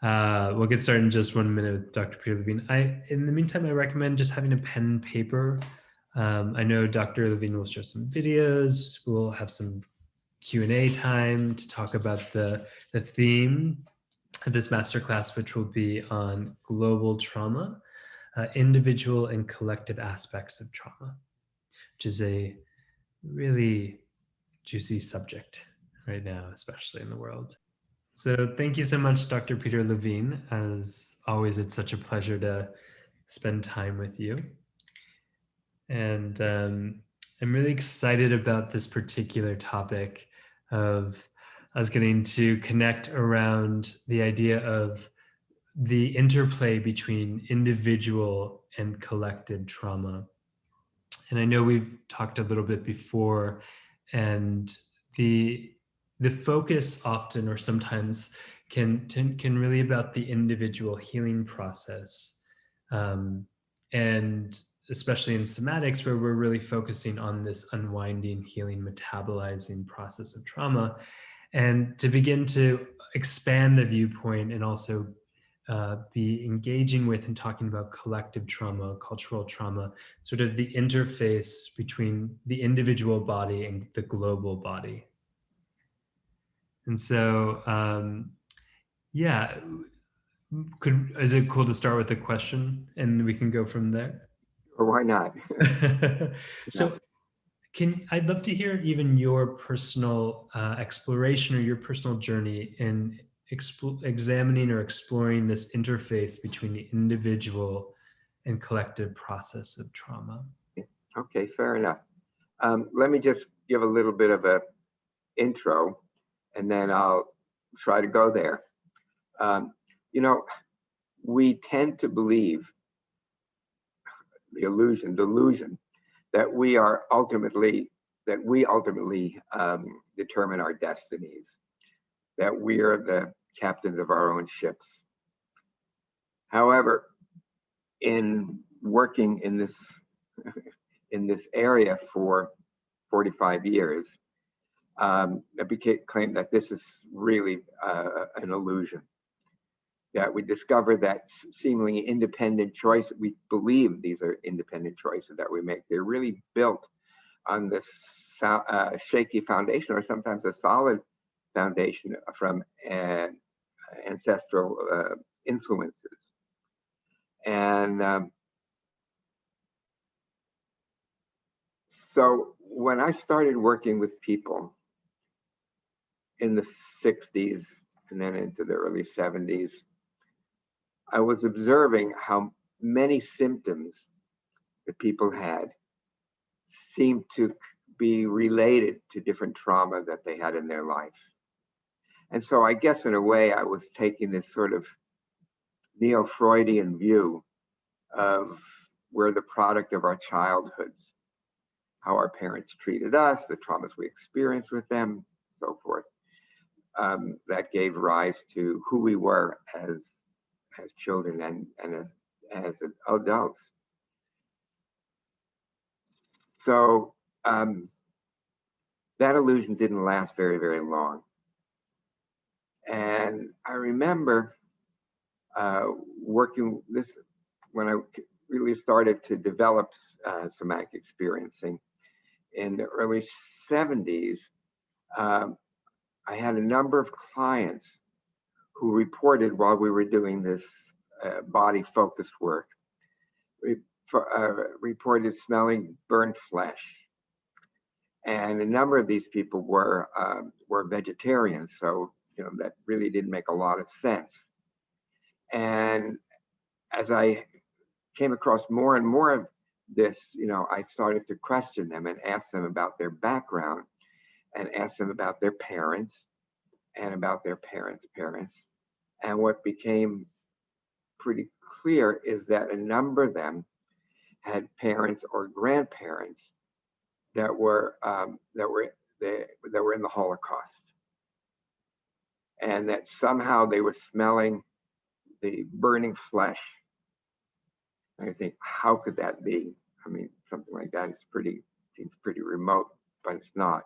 We'll get started in just 1 minute with Dr. Peter Levine. In the meantime, I recommend just having a pen and paper. I know Dr. Levine will show some videos. We'll have some Q&A time to talk about the theme of this masterclass, which will be on global trauma, individual and collective aspects of trauma, which is a really juicy subject right now, especially in the world. So thank you so much, Dr. Peter Levine. As always, it's such a pleasure to spend time with you. And I'm really excited about this particular topic of us getting to connect around the idea of the interplay between individual and collective trauma. And I know we've talked a little bit before, and the focus often or sometimes can really about the individual healing process, and especially in somatics, where we're really focusing on this unwinding, healing, metabolizing process of trauma, and to begin to expand the viewpoint and also be engaging with and talking about collective trauma, cultural trauma, sort of the interface between the individual body and the global body. And so, yeah, is it cool to start with a question and we can go from there? Or why not? So I'd love to hear even your personal exploration or your personal journey in examining or exploring this interface between the individual and collective process of trauma. Okay, fair enough. Let me just give a little bit of a intro, and then I'll try to go there. You know, we tend to believe the delusion that we ultimately determine our destinies, that we are the captains of our own ships. However, in working in this area for 45 years, it became claimed that this is really an illusion. That we discover that seemingly independent choice, we believe these are independent choices that we make. They're really built on this shaky foundation, or sometimes a solid foundation from ancestral influences. And so when I started working with people in the 60s and then into the early 70s, I was observing how many symptoms that people had seemed to be related to different trauma that they had in their life. And so I guess in a way I was taking this sort of neo-Freudian view of we're the product of our childhoods, how our parents treated us, the traumas we experienced with them, so forth. That gave rise to who we were as children and as adults. So that illusion didn't last very, very long. And I remember working this when I really started to develop somatic experiencing in the early 70s. I had a number of clients who reported while we were doing this body focused work, reported smelling burnt flesh. And a number of these people were vegetarians, so that really didn't make a lot of sense. And as I came across more and more of this, I started to question them and ask them about their background and ask them about their parents and about their parents' parents. And what became pretty clear is that a number of them had parents or grandparents that were in the Holocaust, and that somehow they were smelling the burning flesh. And I think, how could that be? I mean, something like that seems pretty remote, but it's not.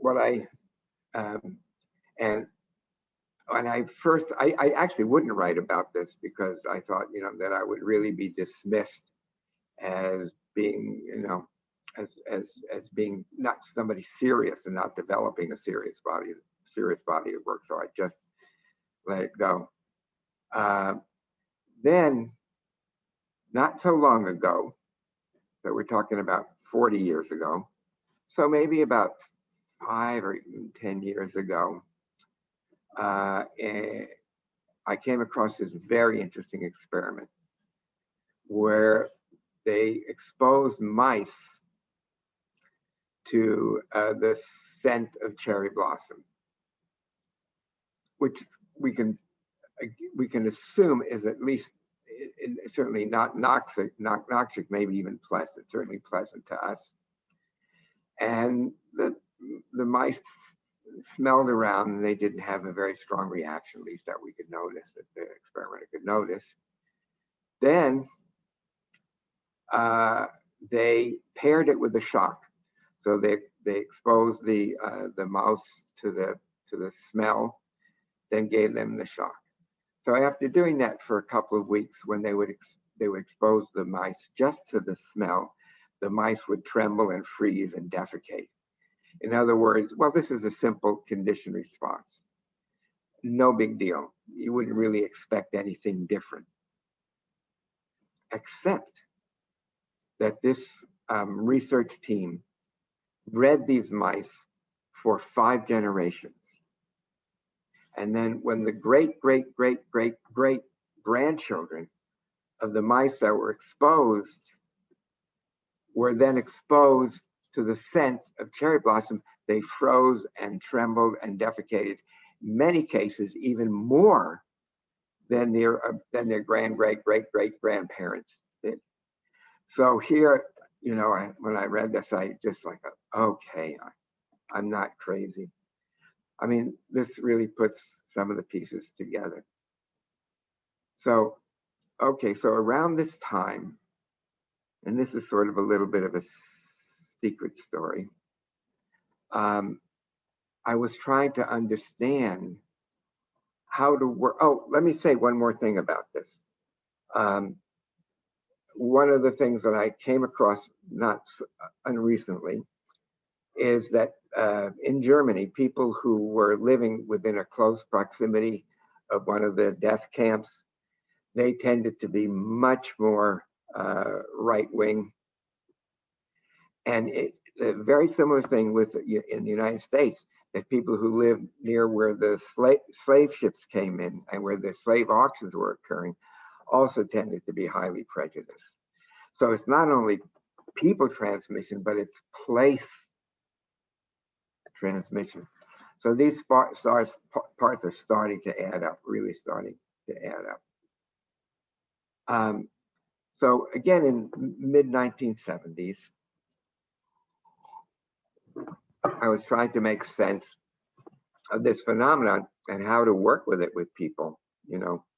what I and when I actually wouldn't write about this because I thought, that I would really be dismissed as being, as being not somebody serious and not developing a serious body of work. So I just let it go. Then, not so long ago, that we're talking about 40 years ago, so maybe about 5 or even 10 years ago, I came across this very interesting experiment where they exposed mice to the scent of cherry blossom, which we can assume is at least certainly not noxic, maybe even pleasant, certainly pleasant to us. And the mice smelled around and they didn't have a very strong reaction, at least that we could notice, that the experimenter could notice. Then they paired it with a shock. So they exposed the mouse to the smell, then gave them the shock. So after doing that for a couple of weeks, when they would expose the mice just to the smell, the mice would tremble and freeze and defecate. In other words, well, this is a simple conditioned response. No big deal. You wouldn't really expect anything different, except that this research team bred these mice for 5 generations. And then when the great grandchildren of the mice that were exposed were then exposed to the scent of cherry blossom, they froze and trembled and defecated, in many cases even more than their great grandparents did. So here, when I read this, I just like, okay, I'm not crazy. I mean, this really puts some of the pieces together. So, okay, so around this time, and this is sort of a little bit of a secret story, I was trying to understand how to work. Oh, let me say one more thing about this. One of the things that I came across not unrecently is that in Germany, people who were living within a close proximity of one of the death camps, they tended to be much more right-wing. And a very similar thing in the United States, that people who lived near where the slave ships came in and where the slave auctions were occurring also tended to be highly prejudiced. So it's not only people transmission, but it's place transmission. So these parts are starting to add up, really starting to add up. So again, in mid-1970s, I was trying to make sense of this phenomenon and how to work with it with people,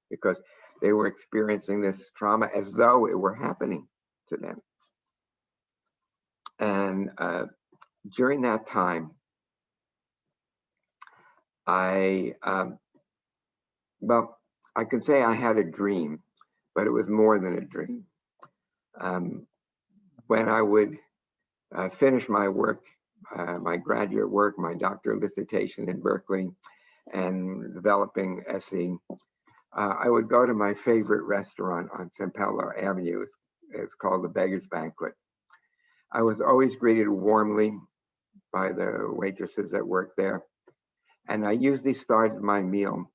because they were experiencing this trauma as though it were happening to them. And during that time, I can say I had a dream, but it was more than a dream. When I would finish my work, my graduate work, my doctoral dissertation in Berkeley, and developing SE, I would go to my favorite restaurant on San Paulo Avenue. It's called the Beggar's Banquet. I was always greeted warmly by the waitresses that worked there. And I usually started my meal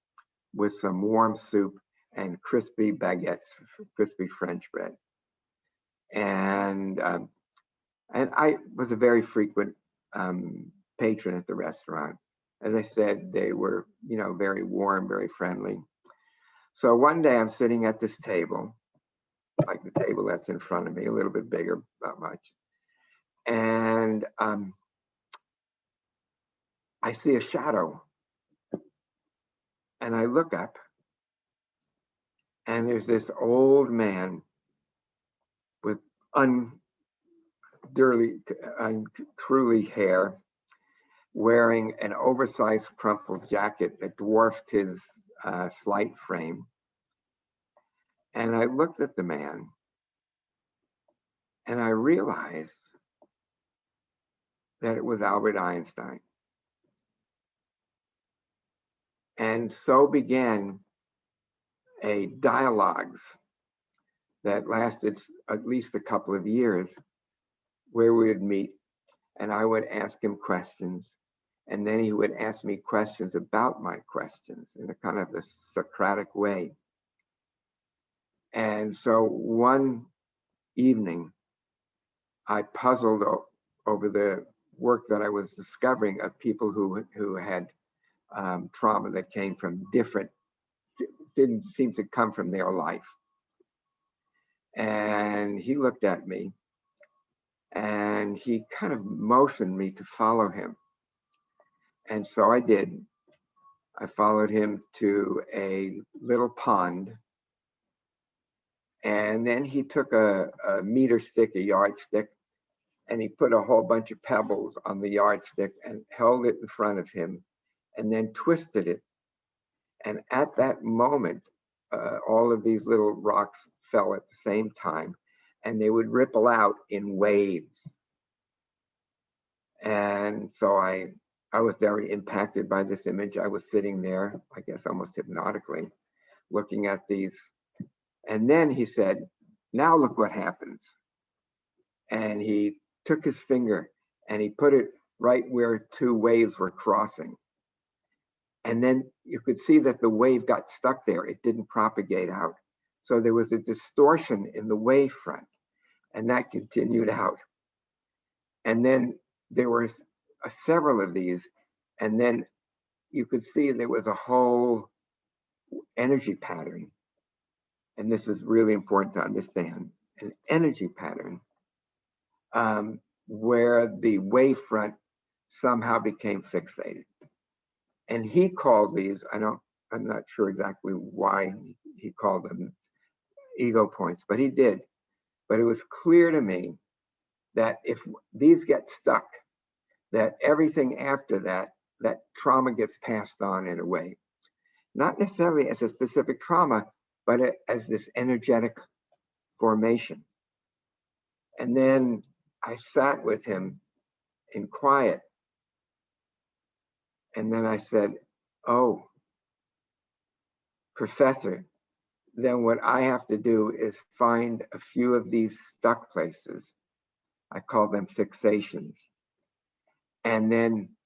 with some warm soup and crispy baguettes, crispy French bread. And I was a very frequent patron at the restaurant. As I said, they were, very warm, very friendly. So one day I'm sitting at this table, like the table that's in front of me, a little bit bigger, not much. And I see a shadow. And I look up, and there's this old man with uncurly hair wearing an oversized crumpled jacket that dwarfed his slight frame. And I looked at the man and I realized that it was Albert Einstein. And so began a dialogues that lasted at least a couple of years, where we would meet and I would ask him questions, and then he would ask me questions about my questions in a kind of a Socratic way. And so one evening, I puzzled over the work that I was discovering of people who had trauma that came from didn't seem to come from their life. And he looked at me and he kind of motioned me to follow him. And so I did. I followed him to a little pond. And then he took a meter stick, a yardstick, and he put a whole bunch of pebbles on the yardstick and held it in front of him and then twisted it. And at that moment, all of these little rocks fell at the same time, and they would ripple out in waves. And so I was very impacted by this image. I was sitting there, I guess almost hypnotically, looking at these. And then he said, "Now look what happens." And he took his finger and he put it right where two waves were crossing. And then you could see that the wave got stuck there. It didn't propagate out. So there was a distortion in the wave front, and that continued out. And then there were several of these, and then you could see there was a whole energy pattern. And this is really important to understand, an energy pattern where the wave front somehow became fixated. And he called these, I'm not sure exactly why he called them ego points, but he did. But it was clear to me that if these get stuck, that everything after that, that trauma gets passed on in a way. Not necessarily as a specific trauma, but as this energetic formation. And then I sat with him in quiet. And then I said, "Oh, Professor, then what I have to do is find a few of these stuck places. I call them fixations. And then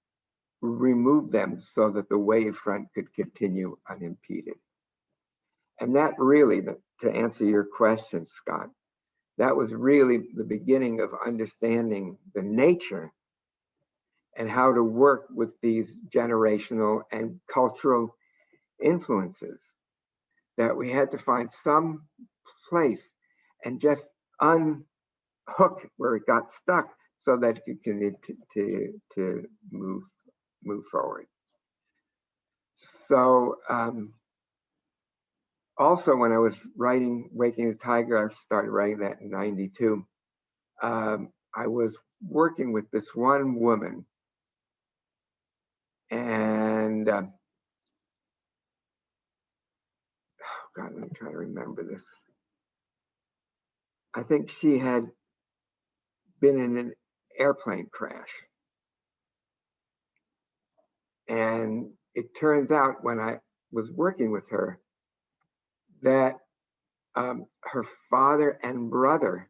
remove them so that the wave front could continue unimpeded." And that really, to answer your question, Scott, that was really the beginning of understanding the nature and how to work with these generational and cultural influences, that we had to find some place and just unhook where it got stuck so that it could continue to move forward. So also when I was writing Waking the Tiger, I started writing that in '92. I was working with this one woman, and oh God, let me try to remember this. I think she had been in an airplane crash. And it turns out when I was working with her that her father and brother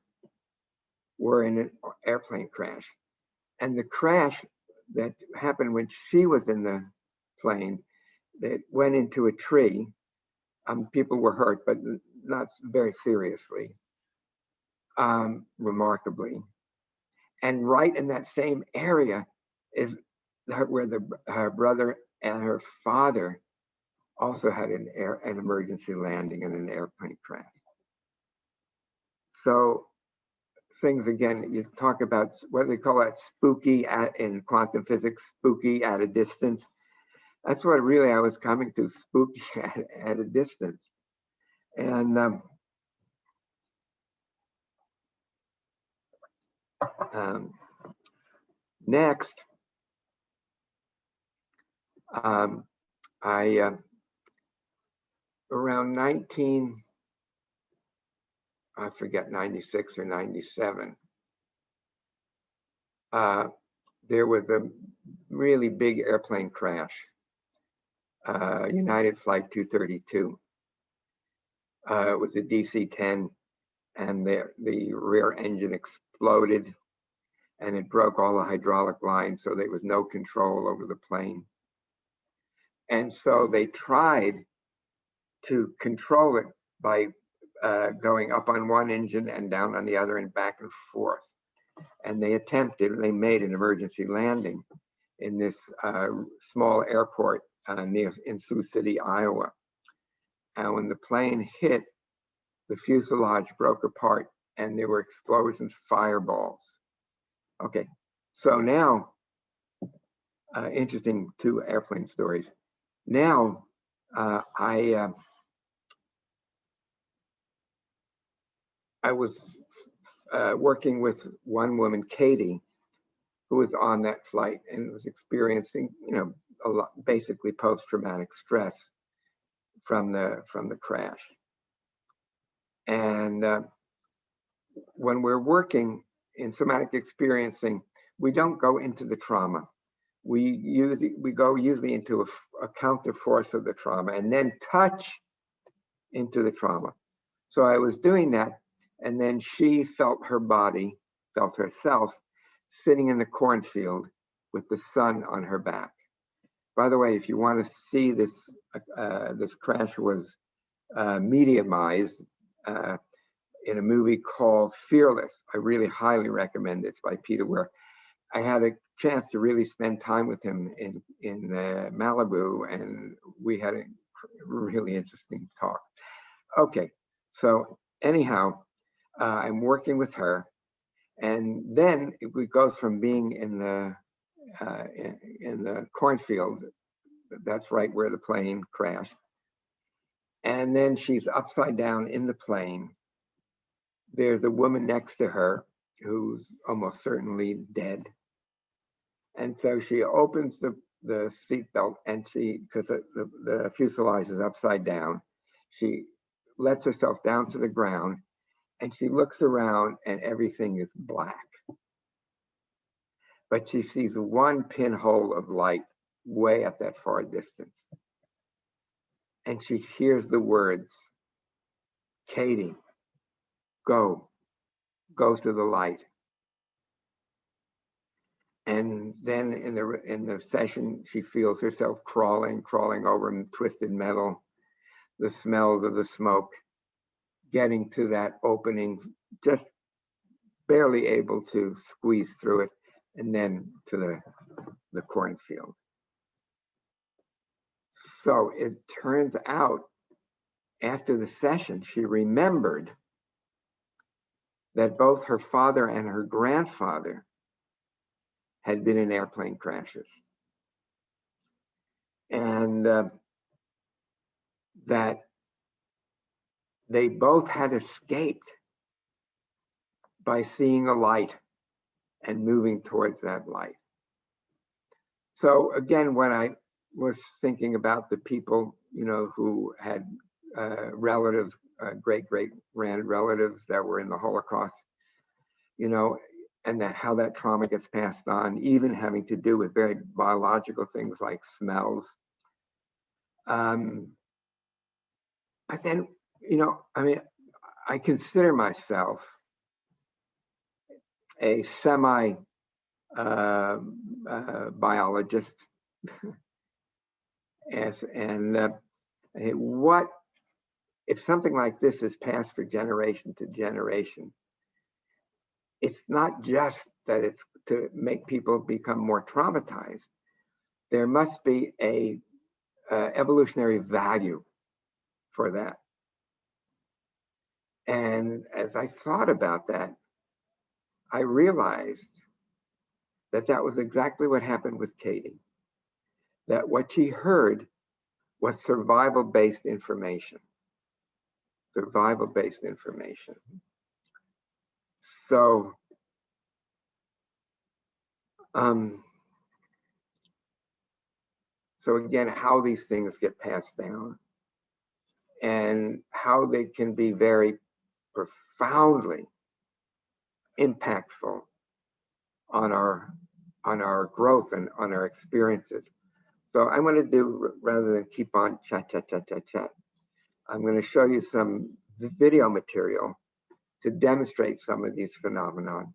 were in an airplane crash. And the crash that happened when she was in the plane, that went into a tree. People were hurt, but not very seriously, remarkably. And right in that same area is where her brother and her father also had an emergency landing in an airplane crash. So things, again, you talk about what they call that spooky in quantum physics, spooky at a distance. That's what really I was coming to, spooky at a distance. And next, I around I forget, 96 or 97, there was a really big airplane crash, United Flight 232. It was a DC-10, and the rear engine exploded, and it broke all the hydraulic lines, so there was no control over the plane. And so they tried to control it by going up on one engine and down on the other and back and forth. And they made an emergency landing in this small airport in Sioux City, Iowa. And when the plane hit, the fuselage broke apart and there were explosions, fireballs. Okay, so now, interesting two airplane stories. Now, I was working with one woman, Katie, who was on that flight and was experiencing, a lot, basically post-traumatic stress from the crash. And when we're working in somatic experiencing, we don't go into the trauma. We go usually into a counter force of the trauma and then touch into the trauma. So I was doing that, and then she felt herself sitting in the cornfield with the sun on her back. By the way, if you want to see this, this crash was mediumized in a movie called Fearless. I really highly recommend it. It's by Peter Weir. I had a chance to really spend time with him in Malibu, and we had a really interesting talk. Okay, so anyhow, I'm working with her, and then it goes from being in the cornfield, that's right where the plane crashed, and then she's upside down in the plane. There's a woman next to her who's almost certainly dead. And so she opens the seatbelt, and because the fuselage is upside down, she lets herself down to the ground, and she looks around and everything is black. But she sees one pinhole of light way at that far distance. And she hears the words, "Katie, go to the light." And then in the session, she feels herself crawling over twisted metal, the smells of the smoke, getting to that opening, just barely able to squeeze through it, and then to the cornfield. So it turns out, after the session, she remembered that both her father and her grandfather had been in airplane crashes. And that they both had escaped by seeing a light and moving towards that light. So again, when I was thinking about the people, who had relatives, great relatives that were in the Holocaust, and how that trauma gets passed on, even having to do with very biological things like smells. But then, I consider myself a semi biologist. What if something like this is passed from generation to generation? It's not just that it's to make people become more traumatized. There must be a evolutionary value for that. And as I thought about that, I realized that that was exactly what happened with Katie. That what she heard was survival-based information. Survival-based information. So, So again, how these things get passed down and how they can be very profoundly impactful on our growth and on our experiences. So I'm going to do, rather than keep on chat, I'm going to show you some video material to demonstrate some of these phenomena.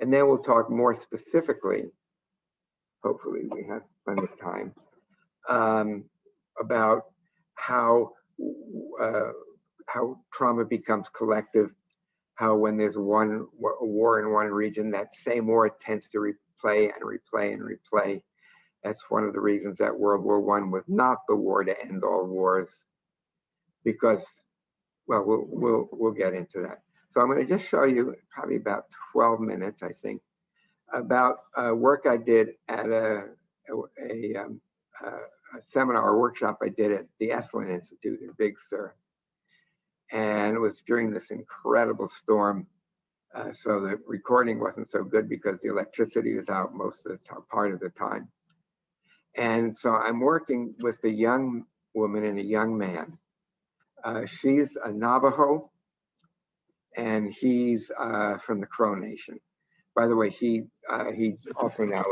And then we'll talk more specifically, hopefully we have plenty of time, about how trauma becomes collective, how when there's a war in one region, that same war tends to replay and replay and replay. That's one of the reasons that World War I was not the war to end all wars, because, well, we'll get into that. So I'm going to just show you probably about 12 minutes, I think, about work I did at a seminar or workshop I did at the Esalen Institute in Big Sur. And it was during this incredible storm. So the recording wasn't so good because the electricity was out most of the part of the time. And so I'm working with a young woman and a young man. She's a Navajo, and he's from the Crow Nation. By the way, he's also now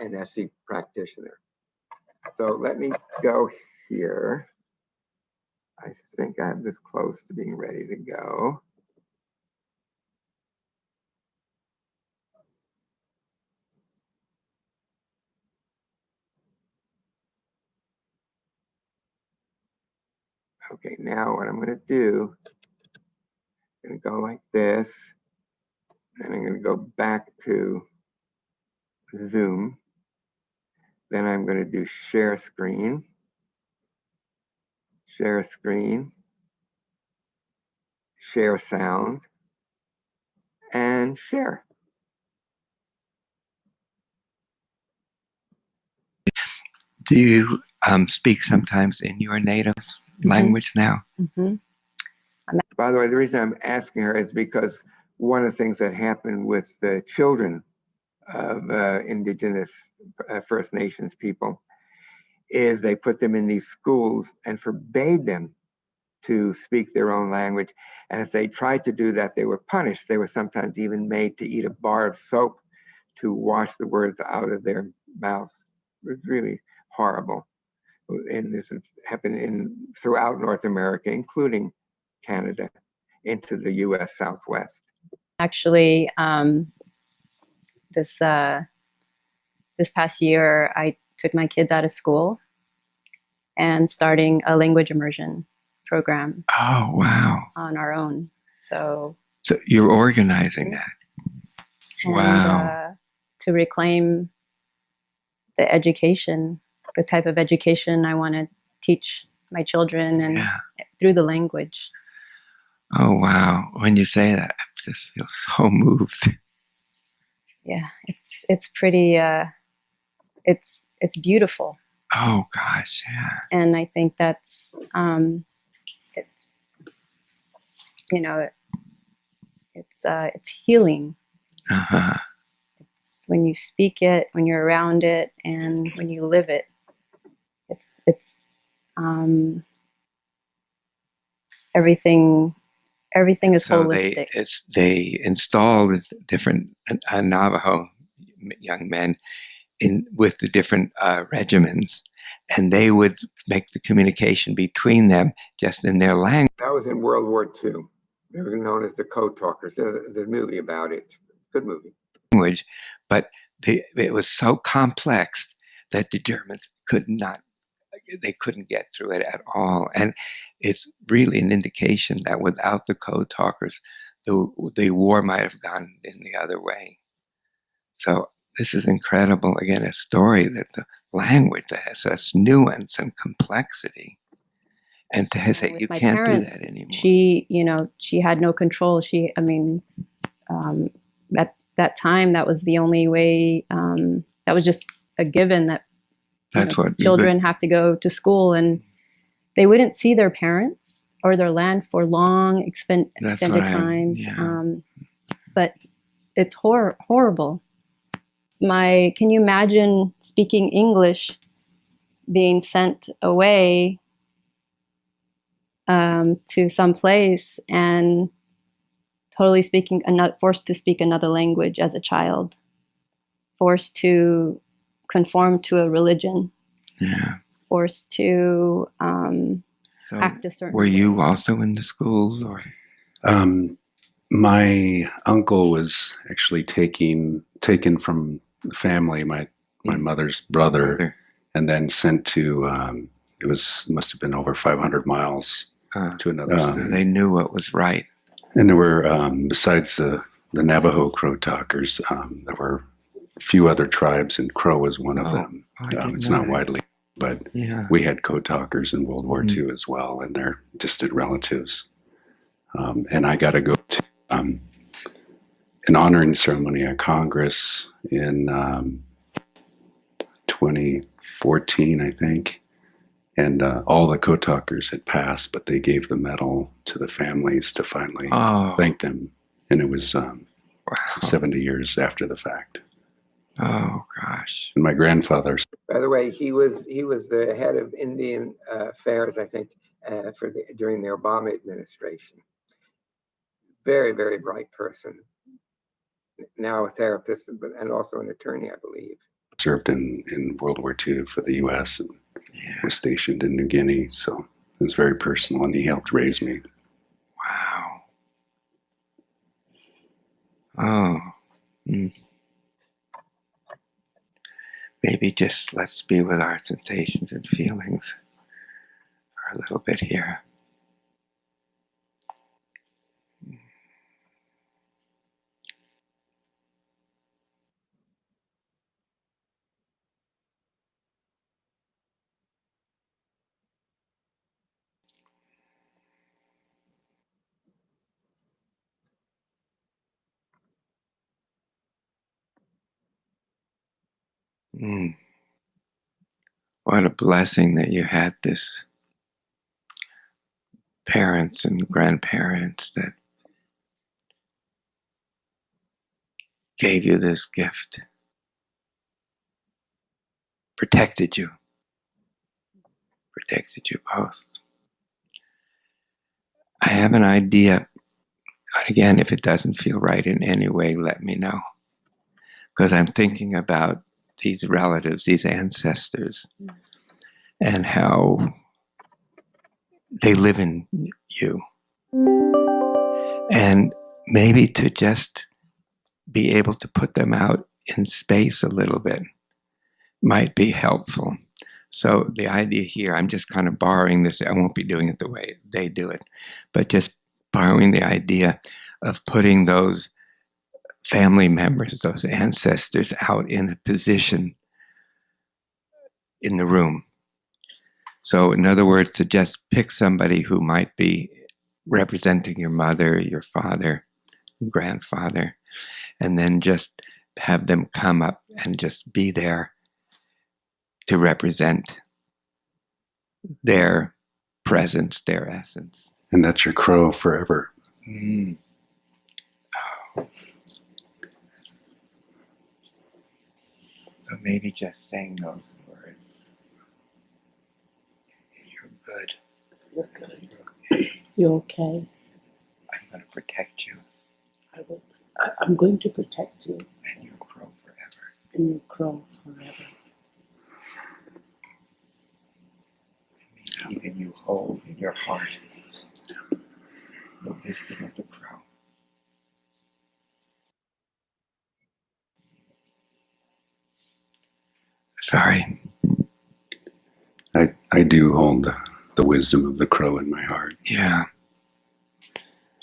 an SE practitioner. So let me go here. I think I have this close to being ready to go. Okay, now what I'm going to do, I'm going to go like this, and I'm going to go back to Zoom. Then I'm going to do share screen, share sound, and share. Do you speak sometimes in your native language now? By the way, the reason I'm asking her is because one of the things that happened with the children of Indigenous First Nations people is they put them in these schools and forbade them to speak their own language. And if they tried to do that, they were punished. They were sometimes even made to eat a bar of soap to wash the words out of their mouths. It was really horrible. And this has happened throughout North America, including Canada, into the US Southwest. Actually, this past year, I took my kids out of school and starting a language immersion program. Oh, wow. On our own. So you're organizing that. And, wow. To reclaim the education, the type of education I want to teach my children, and through the language. Oh, wow. When you say that, I just feel so moved. Yeah, it's pretty, it's beautiful. Oh, gosh, yeah. And I think that's, it's, you know, it's healing. Uh-huh. It's when you speak it, when you're around it, and when you live it. Everything is so holistic. They installed different Navajo young men with the different regimens, and they would make the communication between them just in their language. That was in World War II. They were known as the Code Talkers. There's a movie about it. Good movie. Language, but it was so complex that the Germans couldn't get through it at all. And it's really an indication that without the Code Talkers, the war might have gone in the other way. So this is incredible. Again, a story that's a language that has such nuance and complexity. And to say you can't do that anymore. She had no control. At that time, that was the only way. That was just a given that children have to go to school, and they wouldn't see their parents or their land for long extended times. But it's horrible. Can you imagine speaking English being sent away to some place and totally forced to speak another language as a child, forced to conform to a religion, forced to act a certain way. Were you also in the schools, or? My uncle was actually taken from the family, my mother's brother, and then sent to, must have been over 500 miles to another state. They knew what was right. And there were, besides the Navajo Crow talkers, there were a few other tribes, and Crow was one of them. It's not widely, but we had code talkers in World War II as well, and their distant relatives. And I got to go to an honoring ceremony at Congress in 2014, I think. And all the code talkers had passed, but they gave the medal to the families to finally thank them. And it was 70 years after the fact. Oh, gosh. And my grandfather. By the way, he was the head of Indian affairs, I think, during the Obama administration. Very, very bright person. Now a therapist, and also an attorney, I believe. Served in World War II for the U.S. and was stationed in New Guinea. So it was very personal, and he helped raise me. Wow. Oh. Maybe just let's be with our sensations and feelings for a little bit here. What a blessing that you had this parents and grandparents that gave you this gift, protected you both. I have an idea. Again, if it doesn't feel right in any way, let me know. Because I'm thinking about these relatives, these ancestors, and how they live in you. And maybe to just be able to put them out in space a little bit might be helpful. So the idea here, I'm just kind of borrowing this. I won't be doing it the way they do it, but just borrowing the idea of putting those family members, those ancestors out in a position in the room. So in other words, to just pick somebody who might be representing your mother, your father, grandfather, and then just have them come up and just be there to represent their presence, their essence. And that's your crow forever. Oh. So maybe just saying those words. You're good. You're good. You're okay. I'm going to protect you. I'm going to protect you. And you crow forever. And you crow forever. And you hold in your heart the wisdom of the crow. Sorry. I do hold the wisdom of the crow in my heart. Yeah.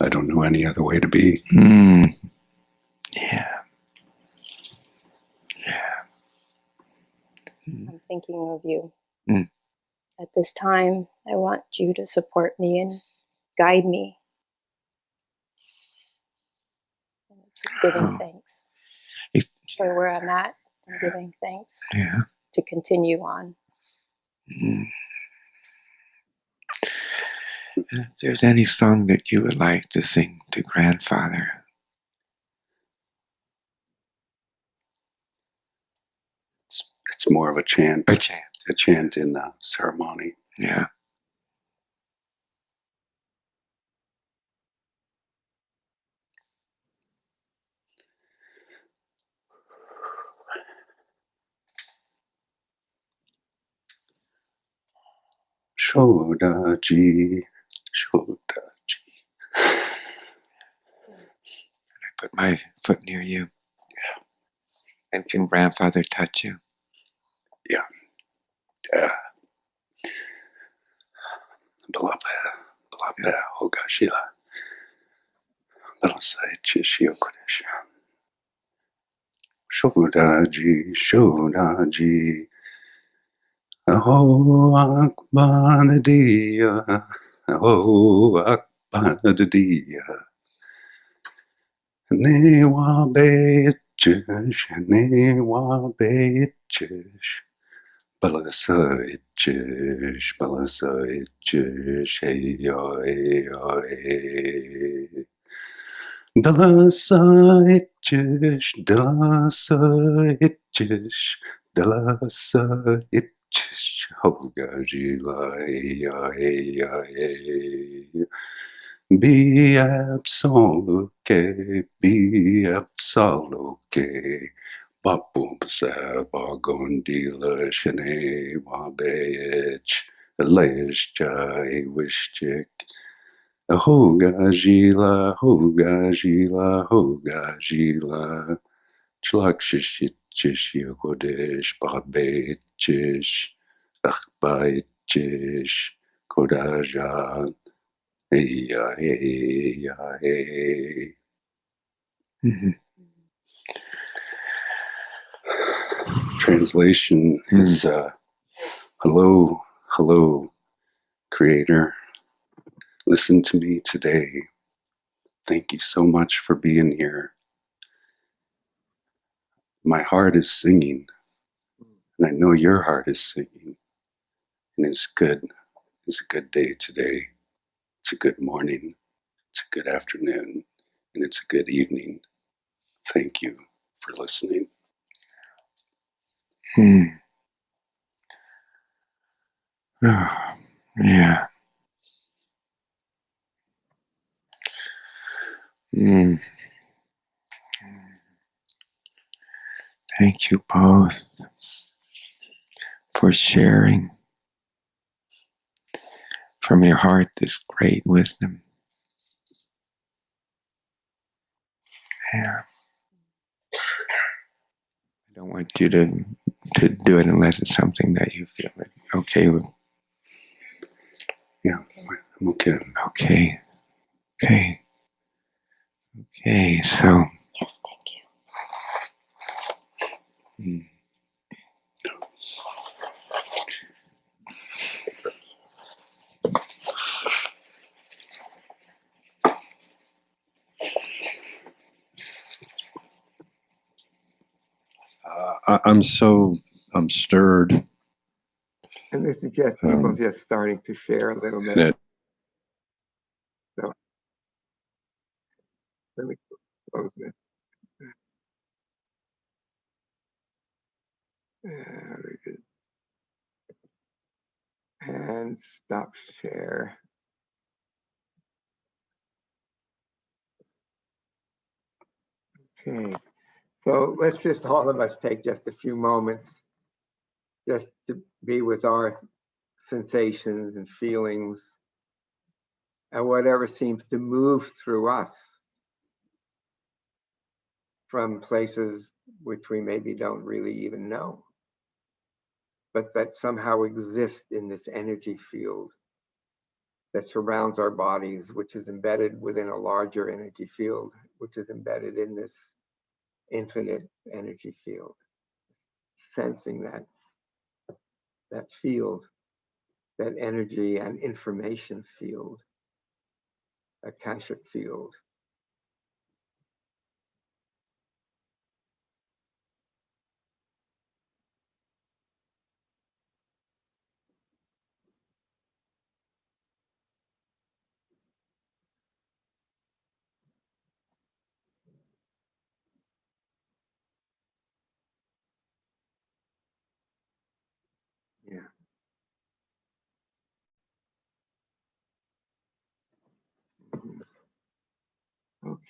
I don't know any other way to be. Yeah. I'm thinking of you. At this time, I want you to support me and guide me. And it's giving thanks for where I'm at and giving thanks to continue on. If there's any song that you would like to sing to grandfather. It's more of a chant. A chant. a chant in the ceremony. Yeah. Shodaji, Shodaji. I put my foot near you. Yeah. And can grandfather touch you? Yeah. Yeah. Beloved, Hogashila. Belasai Chishio Kodesh. Shodaji, Shodaji. Aho Akbanadia. Aho Akbanadia. Newa Beitchish, Newa Beitchish. Belasaichish, Belasaichish, hey, yo, hey, yo, hey. Delasaichish, Delasaichish, Delasaichish, Hogajila, hey, yo, hey, yo, hey. Be absolute, be absolute. Babum Saba Gondila Shane Wabech Leishjai Wishchik Hoga Jila Hoga Jila Hoga Jila Chlakshish Yokodesh Babetchish Achbaitchish Kodajan Eya Eya Eya. Translation is hello, hello, Creator. Listen to me today. Thank you so much for being here. My heart is singing, and I know your heart is singing. And it's good. It's a good day today. It's a good morning. It's a good afternoon. And it's a good evening. Thank you for listening. Oh, yeah. Thank you both for sharing from your heart this great wisdom. Yeah. I don't want you to do it unless it's something that you feel okay with. Yeah, I'm okay. Okay. Okay. Okay, so. Yes, thank you. I'm stirred. And this is just people just starting to share a little bit. So let me close this. Very good. And stop share. Okay. So let's just all of us take just a few moments just to be with our sensations and feelings and whatever seems to move through us from places which we maybe don't really even know, but that somehow exist in this energy field that surrounds our bodies, which is embedded within a larger energy field, which is embedded in this infinite energy field. Sensing that field, that energy and information field, Akashic field. Yeah.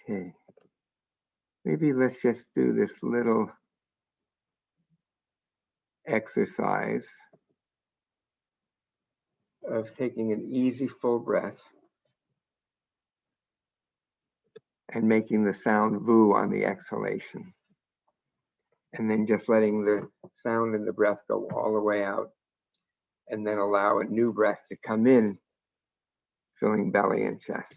Okay. Maybe let's just do this little exercise of taking an easy full breath and making the sound voo on the exhalation. And then just letting the sound and the breath go all the way out. And then allow a new breath to come in, filling belly and chest.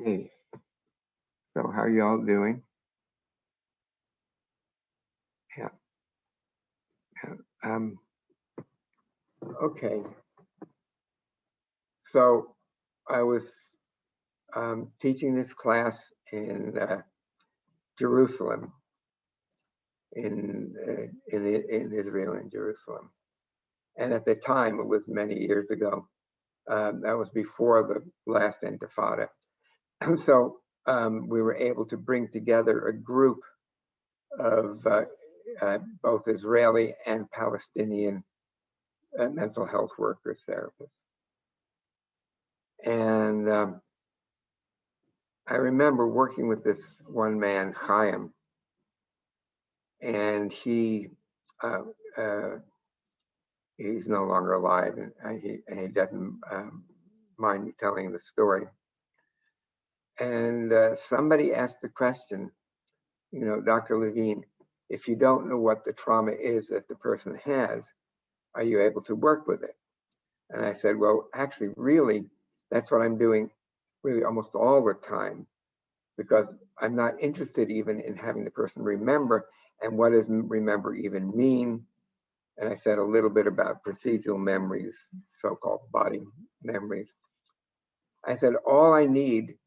Hey, so how are y'all doing? Yeah. Okay. So I was teaching this class in Jerusalem, in Israel, in Jerusalem. And at the time, it was many years ago. That was before the last Intifada. And so we were able to bring together a group of both Israeli and Palestinian mental health workers, therapists. And I remember working with this one man, Chaim, and he's no longer alive, and he doesn't mind me telling the story. And somebody asked the question, you know, Dr. Levine, if you don't know what the trauma is that the person has, are you able to work with it? And I said, well, actually, really, that's what I'm doing really almost all the time, because I'm not interested even in having the person remember, and what does remember even mean? And I said a little bit about procedural memories, so-called body memories. I said, all I need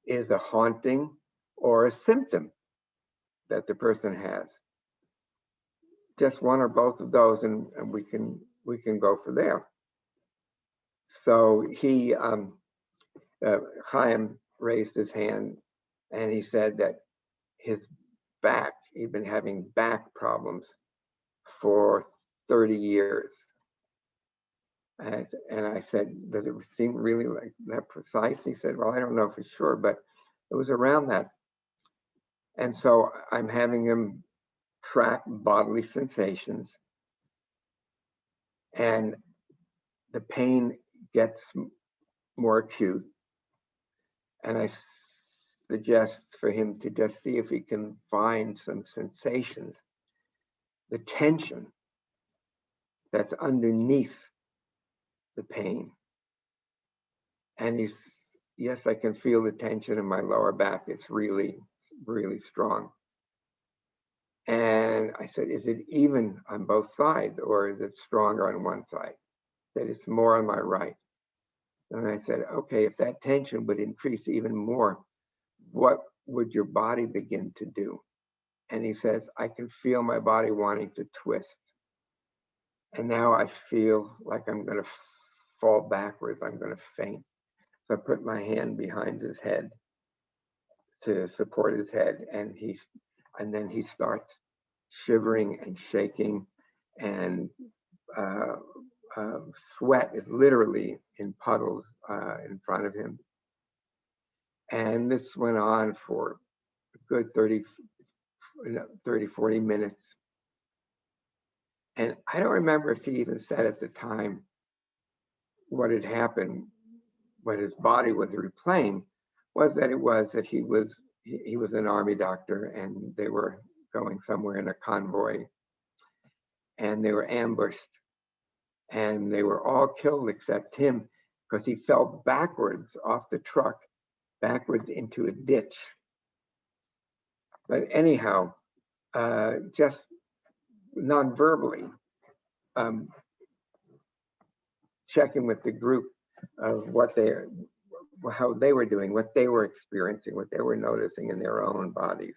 is a haunting or a symptom that the person has. Just one or both of those, and we can go for there. So he, Chaim raised his hand, and he said that his back, he'd been having back problems for 30 years. And I said, does it seem really like that precise? He said, well, I don't know for sure, but it was around that. And so I'm having him track bodily sensations, and the pain gets more acute. And I suggest for him to just see if he can find some sensations, the tension that's underneath the pain. And he's, yes, I can feel the tension in my lower back. It's really, really strong. And I said, is it even on both sides, or is it stronger on one side? That it's more on my right. And I said, okay, if that tension would increase even more, what would your body begin to do? And he says, I can feel my body wanting to twist. And now I feel like I'm going to fall backwards. I'm going to faint. So I put my hand behind his head to support his head, and then he starts shivering and shaking, and sweat is literally in puddles in front of him. And this went on for a good 30, 40 minutes. And I don't remember if he even said at the time what had happened, what his body was replaying, was that he was an army doctor, and they were going somewhere in a convoy, and they were ambushed, and they were all killed except him, because he fell backwards off the truck, backwards into a ditch. But anyhow, just non-verbally, checking with the group of how they were doing, what they were experiencing, what they were noticing in their own bodies.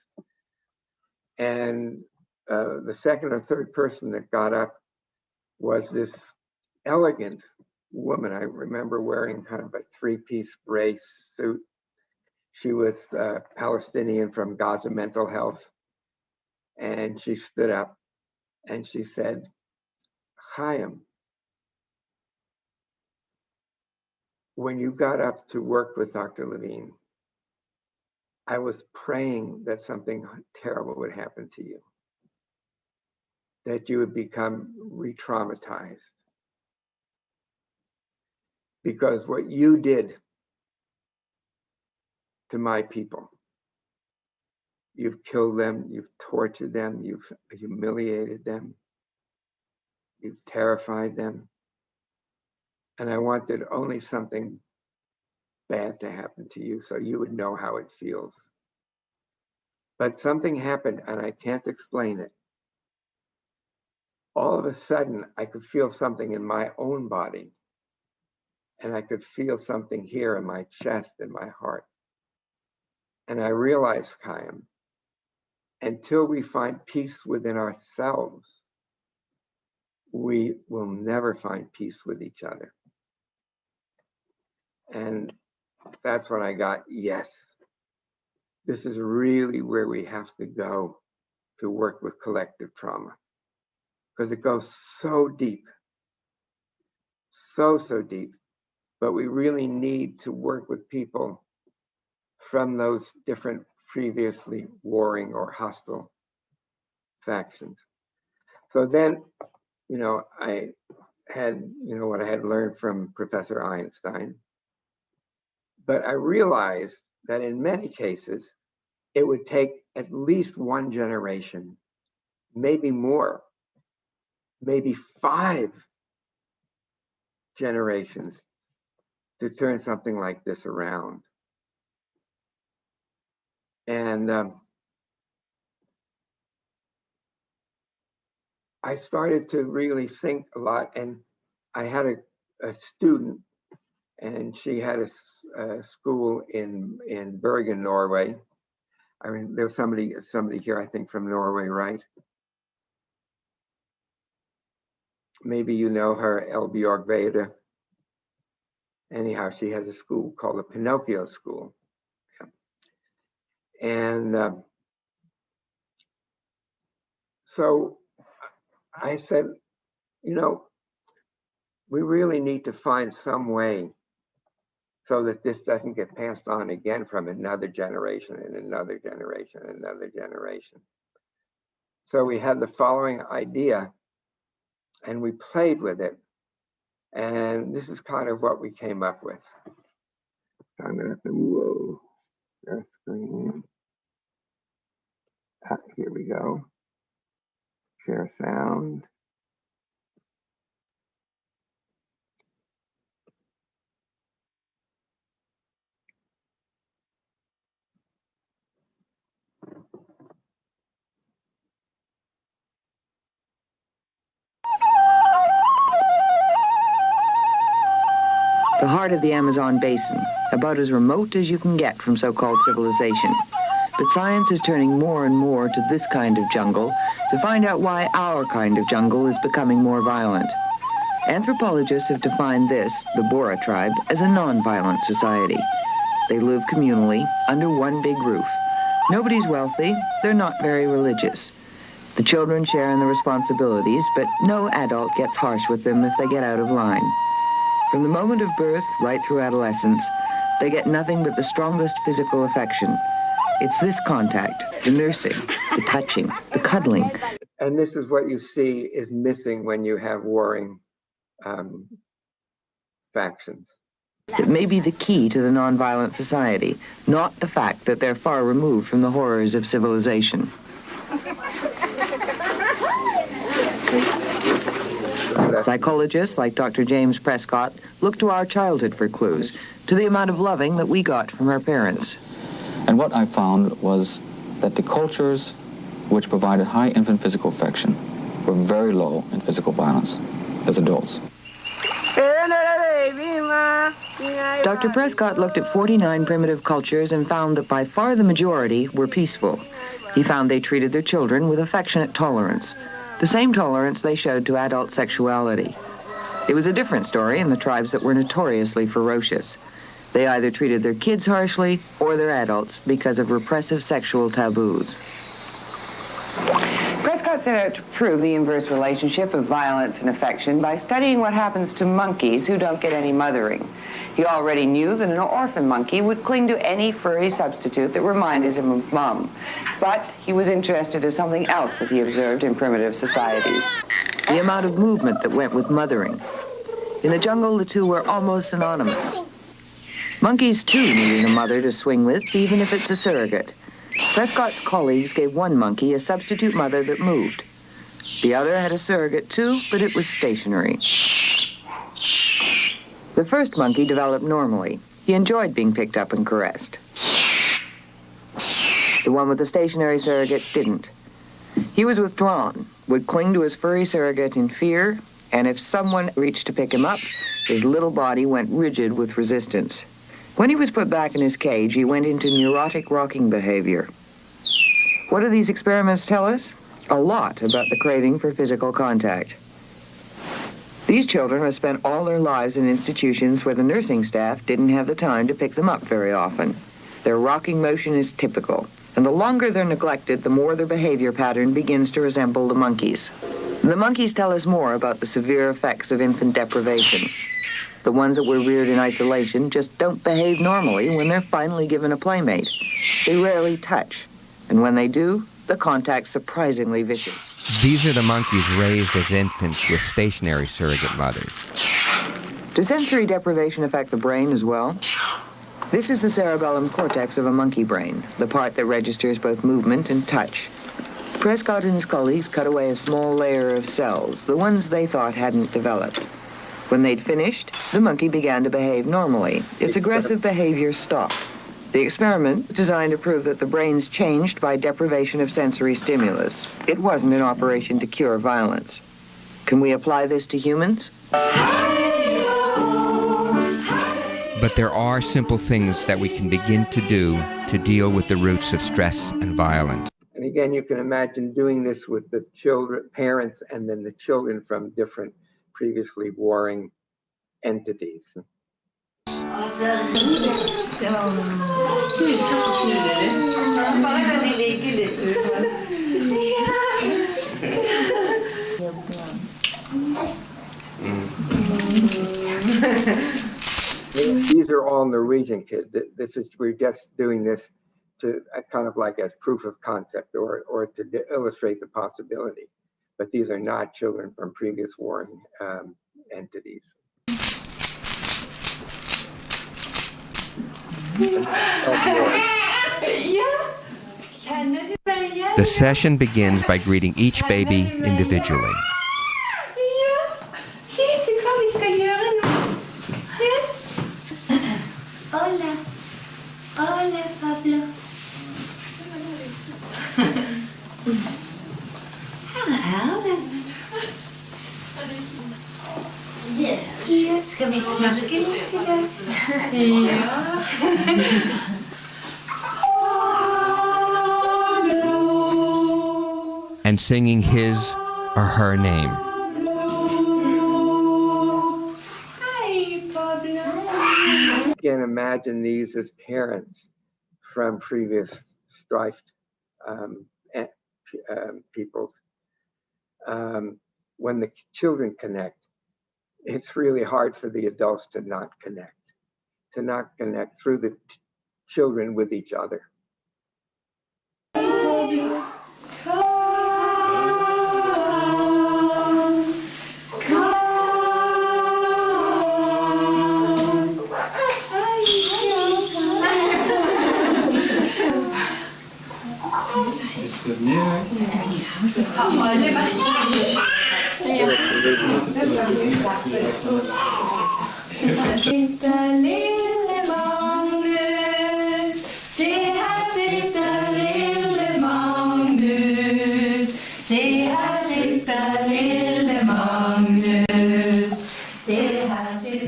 And the second or third person that got up was this elegant woman. I remember wearing kind of a three-piece gray suit. She was Palestinian from Gaza Mental Health. And she stood up and she said, Chaim, when you got up to work with Dr. Levine, I was praying that something terrible would happen to you, that you would become re-traumatized. Because what you did to my people, you've killed them, you've tortured them, you've humiliated them, you've terrified them. And I wanted only something bad to happen to you so you would know how it feels. But something happened and I can't explain it. All of a sudden, I could feel something in my own body. And I could feel something here in my chest and my heart. And I realized, Chaim, until we find peace within ourselves, we will never find peace with each other. And that's when I got, yes, this is really where we have to go to work with collective trauma. Because it goes so deep, so deep. But we really need to work with people from those different previously warring or hostile factions. So then, I had, what I had learned from Professor Einstein, but I realized that in many cases, it would take at least one generation, maybe more, maybe 5 generations to turn something like this around. And I started to really think a lot, and I had a student, and she had a school in Bergen, Norway. I mean, there was somebody here, I think, from Norway, right? Maybe you know her, Elbjorg Veda. Anyhow, she has a school called the Pinocchio School. And so I said, we really need to find some way so that this doesn't get passed on again from another generation and another generation and another generation. So we had the following idea and we played with it. And this is kind of what we came up with. I'm gonna have to, whoa, share screen. Here we go. Share sound. The heart of the Amazon basin, about as remote as you can get from so-called civilization. But science is turning more and more to this kind of jungle to find out why our kind of jungle is becoming more violent. Anthropologists have defined this, the Bora tribe, as a non-violent society. They live communally, under one big roof. Nobody's wealthy, they're not very religious. The children share in the responsibilities, but no adult gets harsh with them if they get out of line. From the moment of birth right through adolescence, they get nothing but the strongest physical affection. It's this contact, the nursing, the touching, the cuddling. And this is what you see is missing when you have warring factions. It may be the key to the nonviolent society, not the fact that they're far removed from the horrors of civilization. Psychologists like Dr. James Prescott look to our childhood for clues, to the amount of loving that we got from our parents. And what I found was that the cultures which provided high infant physical affection were very low in physical violence as adults. Dr. Prescott looked at 49 primitive cultures and found that by far the majority were peaceful. He found they treated their children with affectionate tolerance, the same tolerance they showed to adult sexuality. It was a different story in the tribes that were notoriously ferocious. They either treated their kids harshly or their adults because of repressive sexual taboos. Prescott set out to prove the inverse relationship of violence and affection by studying what happens to monkeys who don't get any mothering. He already knew that an orphan monkey would cling to any furry substitute that reminded him of mom. But he was interested in something else that he observed in primitive societies: the amount of movement that went with mothering. In the jungle, the two were almost synonymous. Monkeys, too, needed a mother to swing with, even if it's a surrogate. Prescott's colleagues gave one monkey a substitute mother that moved. The other had a surrogate, too, but it was stationary. The first monkey developed normally. He enjoyed being picked up and caressed. The one with the stationary surrogate didn't. He was withdrawn, would cling to his furry surrogate in fear, and if someone reached to pick him up, his little body went rigid with resistance. When he was put back in his cage, he went into neurotic rocking behavior. What do these experiments tell us? A lot about the craving for physical contact. These children have spent all their lives in institutions where the nursing staff didn't have the time to pick them up very often. Their rocking motion is typical, and the longer they're neglected, the more their behavior pattern begins to resemble the monkeys. The monkeys tell us more about the severe effects of infant deprivation. The ones that were reared in isolation just don't behave normally when they're finally given a playmate. They rarely touch, and when they do, the contact's surprisingly vicious. These are the monkeys raised as infants with stationary surrogate mothers. Does sensory deprivation affect the brain as well? This is the cerebellum cortex of a monkey brain, the part that registers both movement and touch. Prescott and his colleagues cut away a small layer of cells, the ones they thought hadn't developed. When they'd finished, the monkey began to behave normally. Its aggressive behavior stopped. The experiment was designed to prove that the brain's changed by deprivation of sensory stimulus. It wasn't an operation to cure violence. Can we apply this to humans? But there are simple things that we can begin to do to deal with the roots of stress and violence. And again, you can imagine doing this with the children, parents, and then the children from different previously warring entities. These are all Norwegian kids. We're just doing this to kind of like as proof of concept or to illustrate the possibility. But these are not children from previous warring entities. The session begins by greeting each baby individually. Ska vi snacka lite där? And singing his or her name. Again, imagine these as parents from previous strifed peoples. When the children connect, it's really hard for the adults to not connect through the children with each other.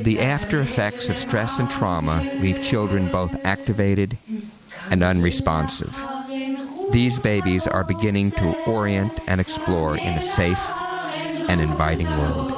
The after effects of stress and trauma leave children both activated and unresponsive. These babies are beginning to orient and explore in a safe and inviting world.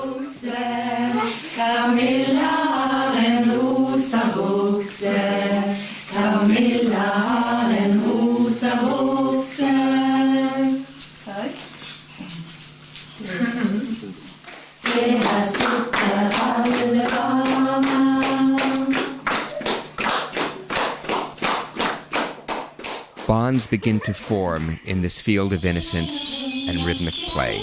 Bonds begin to form in this field of innocence and rhythmic play.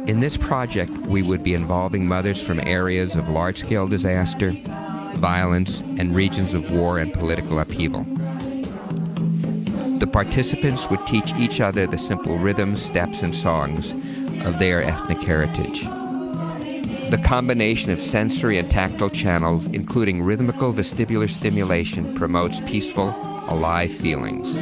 In this project, we would be involving mothers from areas of large-scale disaster, violence, and regions of war and political upheaval. The participants would teach each other the simple rhythms, steps, and songs of their ethnic heritage. The combination of sensory and tactile channels, including rhythmical vestibular stimulation, promotes peaceful, alive feelings.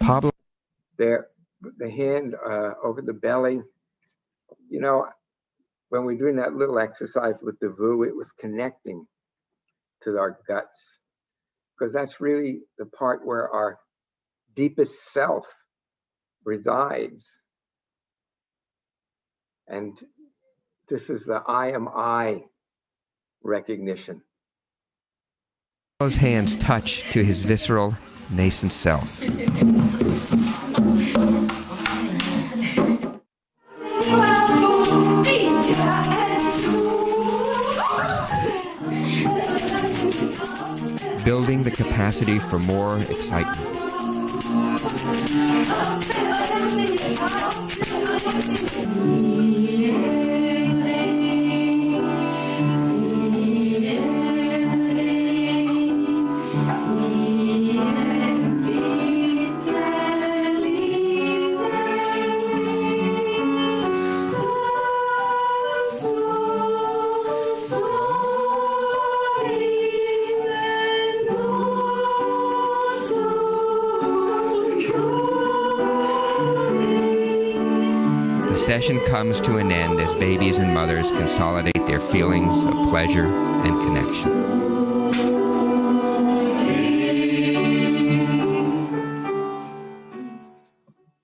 Pablo. There, the hand over the belly. You know, when we're doing that little exercise with the VU, it was connecting to our guts, because that's really the part where our deepest self resides. And this is the I am I recognition. Pablo's hands touch to his visceral, nascent self. Building the capacity for more excitement. The session comes to an end as babies and mothers consolidate their feelings of pleasure and connection.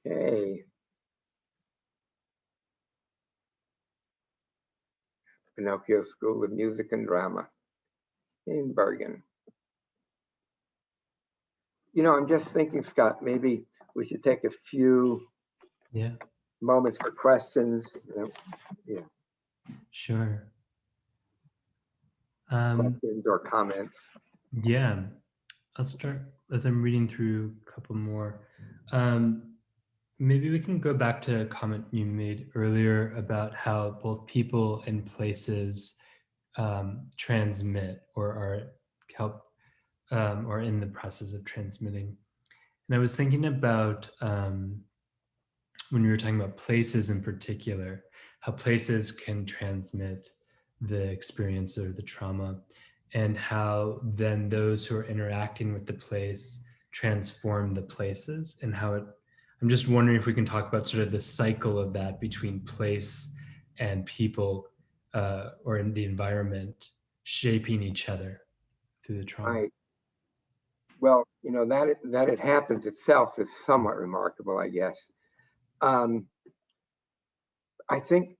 Okay. Pinocchio School of Music and Drama in Bergen. You know, I'm just thinking, Scott, maybe we should take a few moments for questions. Yeah. Sure. Questions or comments. Yeah, I'll start as I'm reading through a couple more. maybe we can go back to a comment you made earlier about how both people and places transmit or are help or in the process of transmitting. And I was thinking about when we were talking about places in particular, how places can transmit the experience or the trauma, and how then those who are interacting with the place transform the places, and how it, I'm just wondering if we can talk about sort of the cycle of that between place and people or in the environment shaping each other through the trauma. Right. Well, that it happens itself is somewhat remarkable, I guess. I think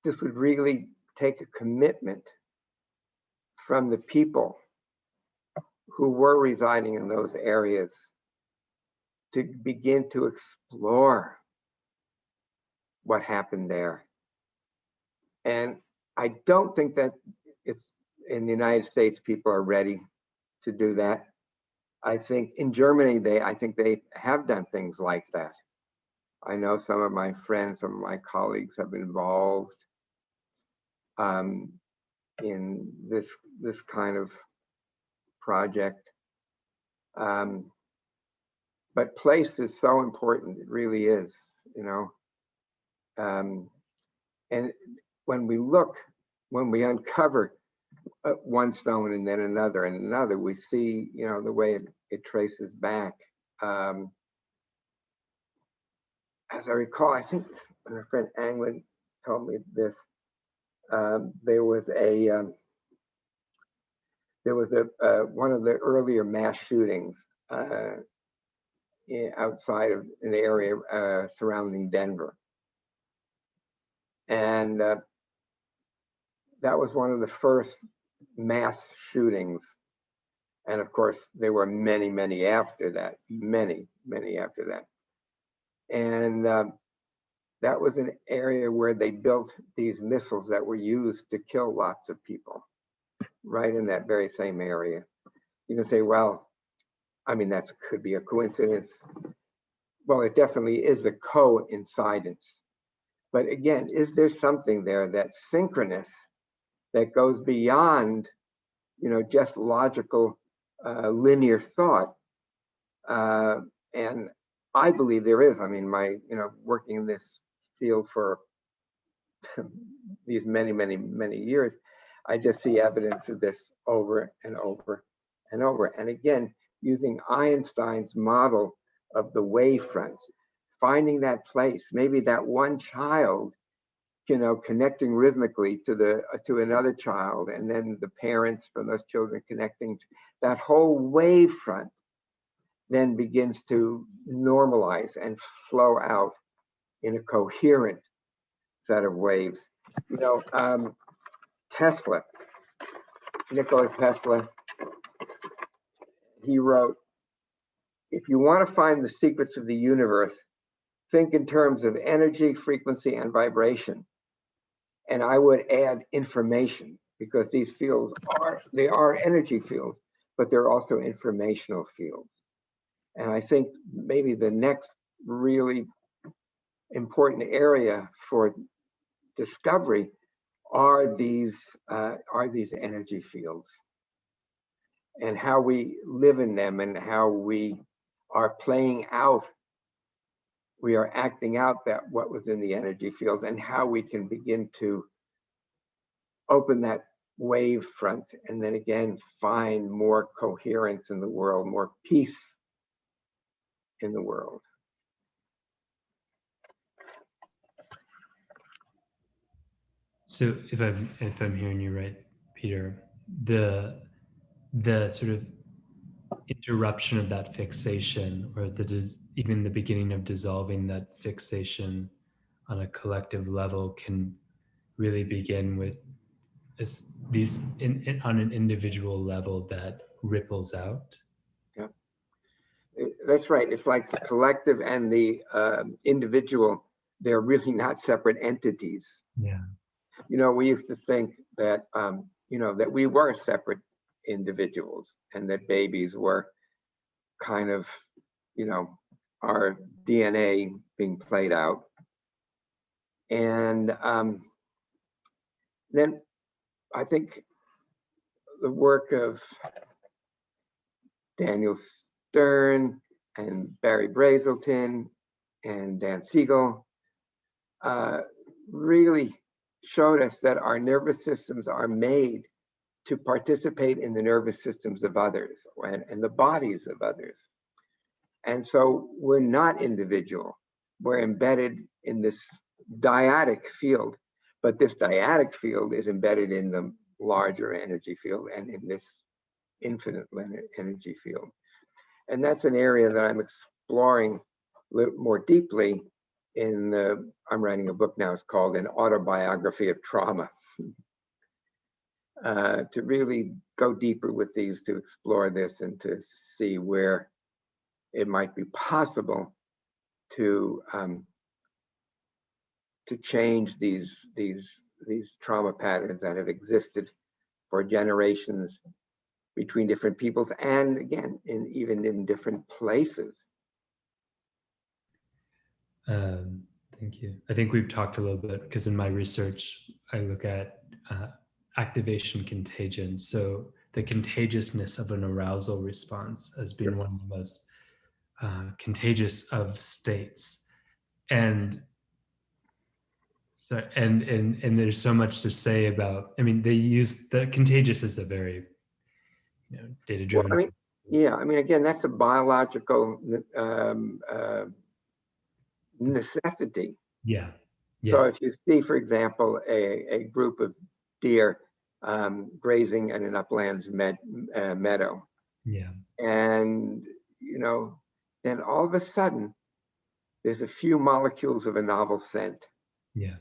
this would really take a commitment from the people who were residing in those areas to begin to explore what happened there. And I don't think that it's in the United States, people are ready to do that. I think in Germany, I think they have done things like that. I know some of my friends, some of my colleagues have been involved in this kind of project. But place is so important, it really is, and when we uncover one stone and then another and another, we see, the way it traces back. As I recall, I think my friend Anglin told me this. There was one of the earlier mass shootings outside of in the area surrounding Denver, and that was one of the first mass shootings. And of course, there were many, many after that, many after that. And that was an area where they built these missiles that were used to kill lots of people, right in that very same area. You can say, well, I mean, that could be a coincidence. Well, it definitely is a coincidence. But again, is there something there that's synchronous that goes beyond, just logical, linear thought? And I believe there is. I mean, working in this field for these many years, I just see evidence of this over and over and over. And again, using Einstein's model of the wave fronts, finding that place, maybe that one child, connecting rhythmically to another child, and then the parents from those children connecting. That whole wave front then begins to normalize and flow out in a coherent set of waves. Tesla, Nikola Tesla, he wrote, if you want to find the secrets of the universe, think in terms of energy, frequency, and vibration. And I would add information, because these fields are energy fields, but they're also informational fields. And I think maybe the next really important area for discovery are these energy fields, and how we live in them, and how we are playing out, we are acting out that what was in the energy fields, and how we can begin to open that wave front, and then again find more coherence in the world, more peace in the world. So if I'm hearing you right, Peter, the sort of interruption of that fixation, or even the beginning of dissolving that fixation on a collective level, can really begin with these on an individual level that ripples out. Yeah, that's right. It's like the collective and the individual, they're really not separate entities. Yeah. We used to think that, that we were separate individuals, and that babies were kind of, our DNA being played out. And then I think the work of Daniel Stern and Barry Brazelton and Dan Siegel really showed us that our nervous systems are made to participate in the nervous systems of others and the bodies of others. And so we're not individual. We're embedded in this dyadic field, but this dyadic field is embedded in the larger energy field and in this infinite energy field. And that's an area that I'm exploring a little more deeply in I'm writing a book now, it's called An Autobiography of Trauma. To really go deeper with these, to explore this and to see where it might be possible to change these trauma patterns that have existed for generations between different peoples, and again, even in different places. Thank you. I think we've talked a little bit, because in my research, I look at activation contagion. So the contagiousness of an arousal response as being one of the most contagious of states. And so, and there's so much to say about, I mean, they use the contagious as a very, data-driven. Well, I mean, again, that's a biological necessity. Yeah. Yes. So if you see, for example, a group of deer grazing in an uplands meadow, yeah, and then all of a sudden there's a few molecules of a novel scent, yeah,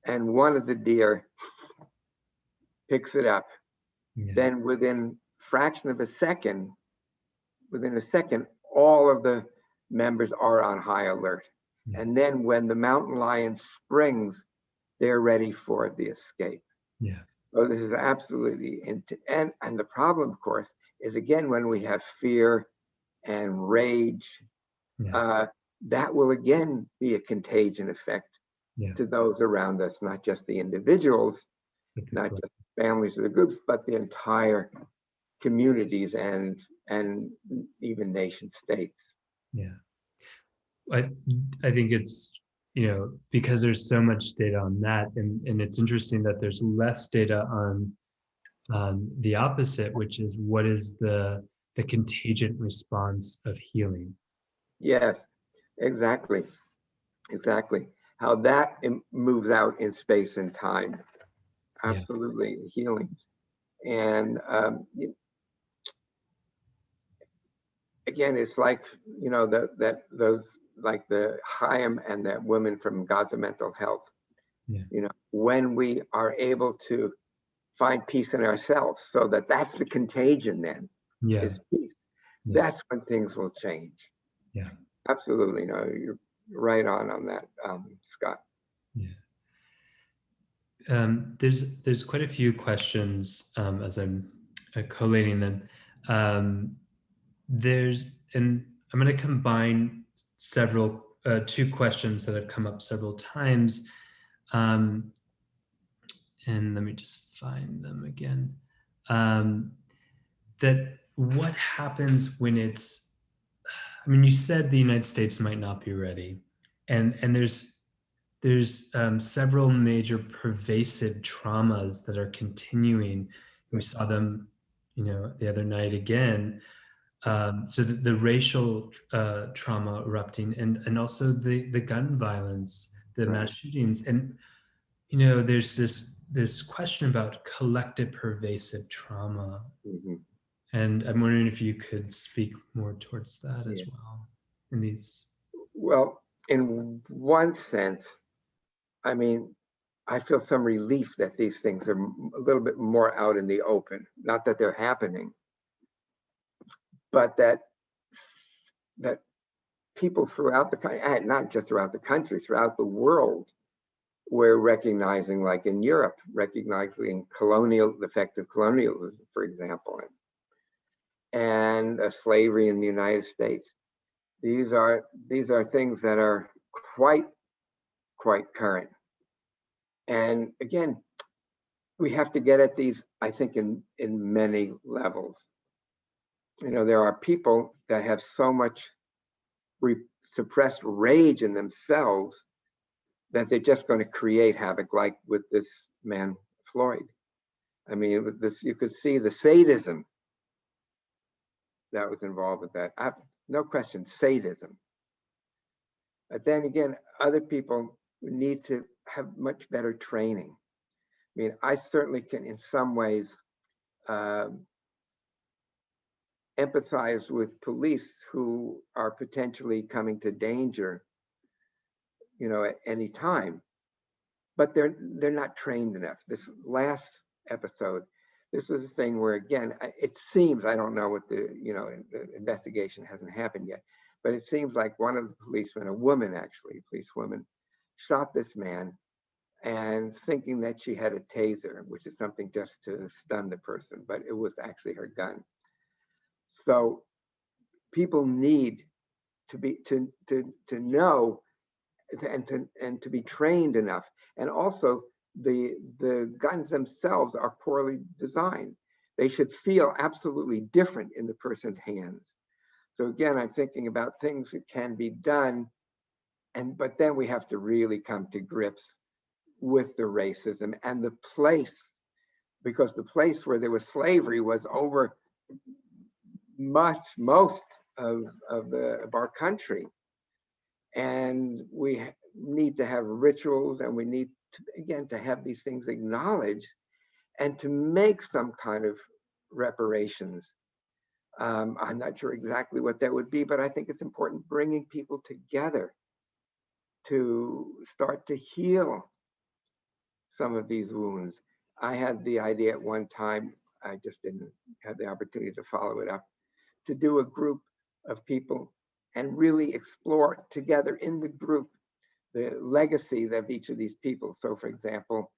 and one of the deer picks it up. yeah. Then within a second, all of the members are on high alert. Yeah. And then when the mountain lion springs, they're ready for the escape. Yeah. So this is absolutely, and the problem, of course, is again, when we have fear and rage, that will again be a contagion effect to those around us, not just the individuals, not just families or the groups, but the entire communities and even nation states. Yeah. I think it's, because there's so much data on that, and it's interesting that there's less data on the opposite, which is what is the contagion response of healing. Yes, exactly. How that moves out in space and time. Absolutely, healing. And again, it's like, those, like the Chaim and that woman from Gaza Mental Health. Yeah. When we are able to find peace in ourselves, so that's the contagion then, is peace. Yeah. That's when things will change. Yeah. Absolutely. No, you're right on that, Scott. Yeah. There's quite a few questions as I'm collating them. And I'm going to combine two questions that have come up several times. And let me just find them again. That what happens when you said the United States might not be ready. And there's several major pervasive traumas that are continuing. We saw them, the other night again. So the racial trauma erupting, and also the gun violence, the mass shootings, and there's this question about collective pervasive trauma, and I'm wondering if you could speak more towards that as well in these. Well, in one sense, I mean, I feel some relief that these things are a little bit more out in the open. Not that they're happening, but that people throughout the country, not just throughout the country, throughout the world, we're recognizing, like in Europe, recognizing the effect of colonialism, for example, and slavery in the United States. These are things that are quite current. And again, we have to get at these, I think, in many levels. You know, there are people that have so much suppressed rage in themselves that they're just going to create havoc, like with this man, Floyd. I mean, with this, you could see the sadism that was involved with that. No question, sadism. But then again, other people need to have much better training. I mean, I certainly can, in some ways, empathize with police who are potentially coming to danger, you know, at any time, but they're not trained enough. This last episode, this is a thing where, again, it seems, I don't know what the investigation hasn't happened yet, but it seems like one of the policemen, a woman actually, a policewoman, shot this man, and thinking that she had a taser, which is something just to stun the person, but it was actually her gun. So people need to be to know and to be trained enough. And also the guns themselves are poorly designed. They should feel absolutely different in the person's hands. So again, I'm thinking about things that can be done, but then we have to really come to grips with the racism and the place, because the place where there was slavery was over most of our country. And we need to have rituals, and we need to, again, to have these things acknowledged and to make some kind of reparations. I'm not sure exactly what that would be, but I think it's important bringing people together to start to heal some of these wounds. I had the idea at one time, I just didn't have the opportunity to follow it up, to do a group of people and really explore together in the group the legacy of each of these people. So for example,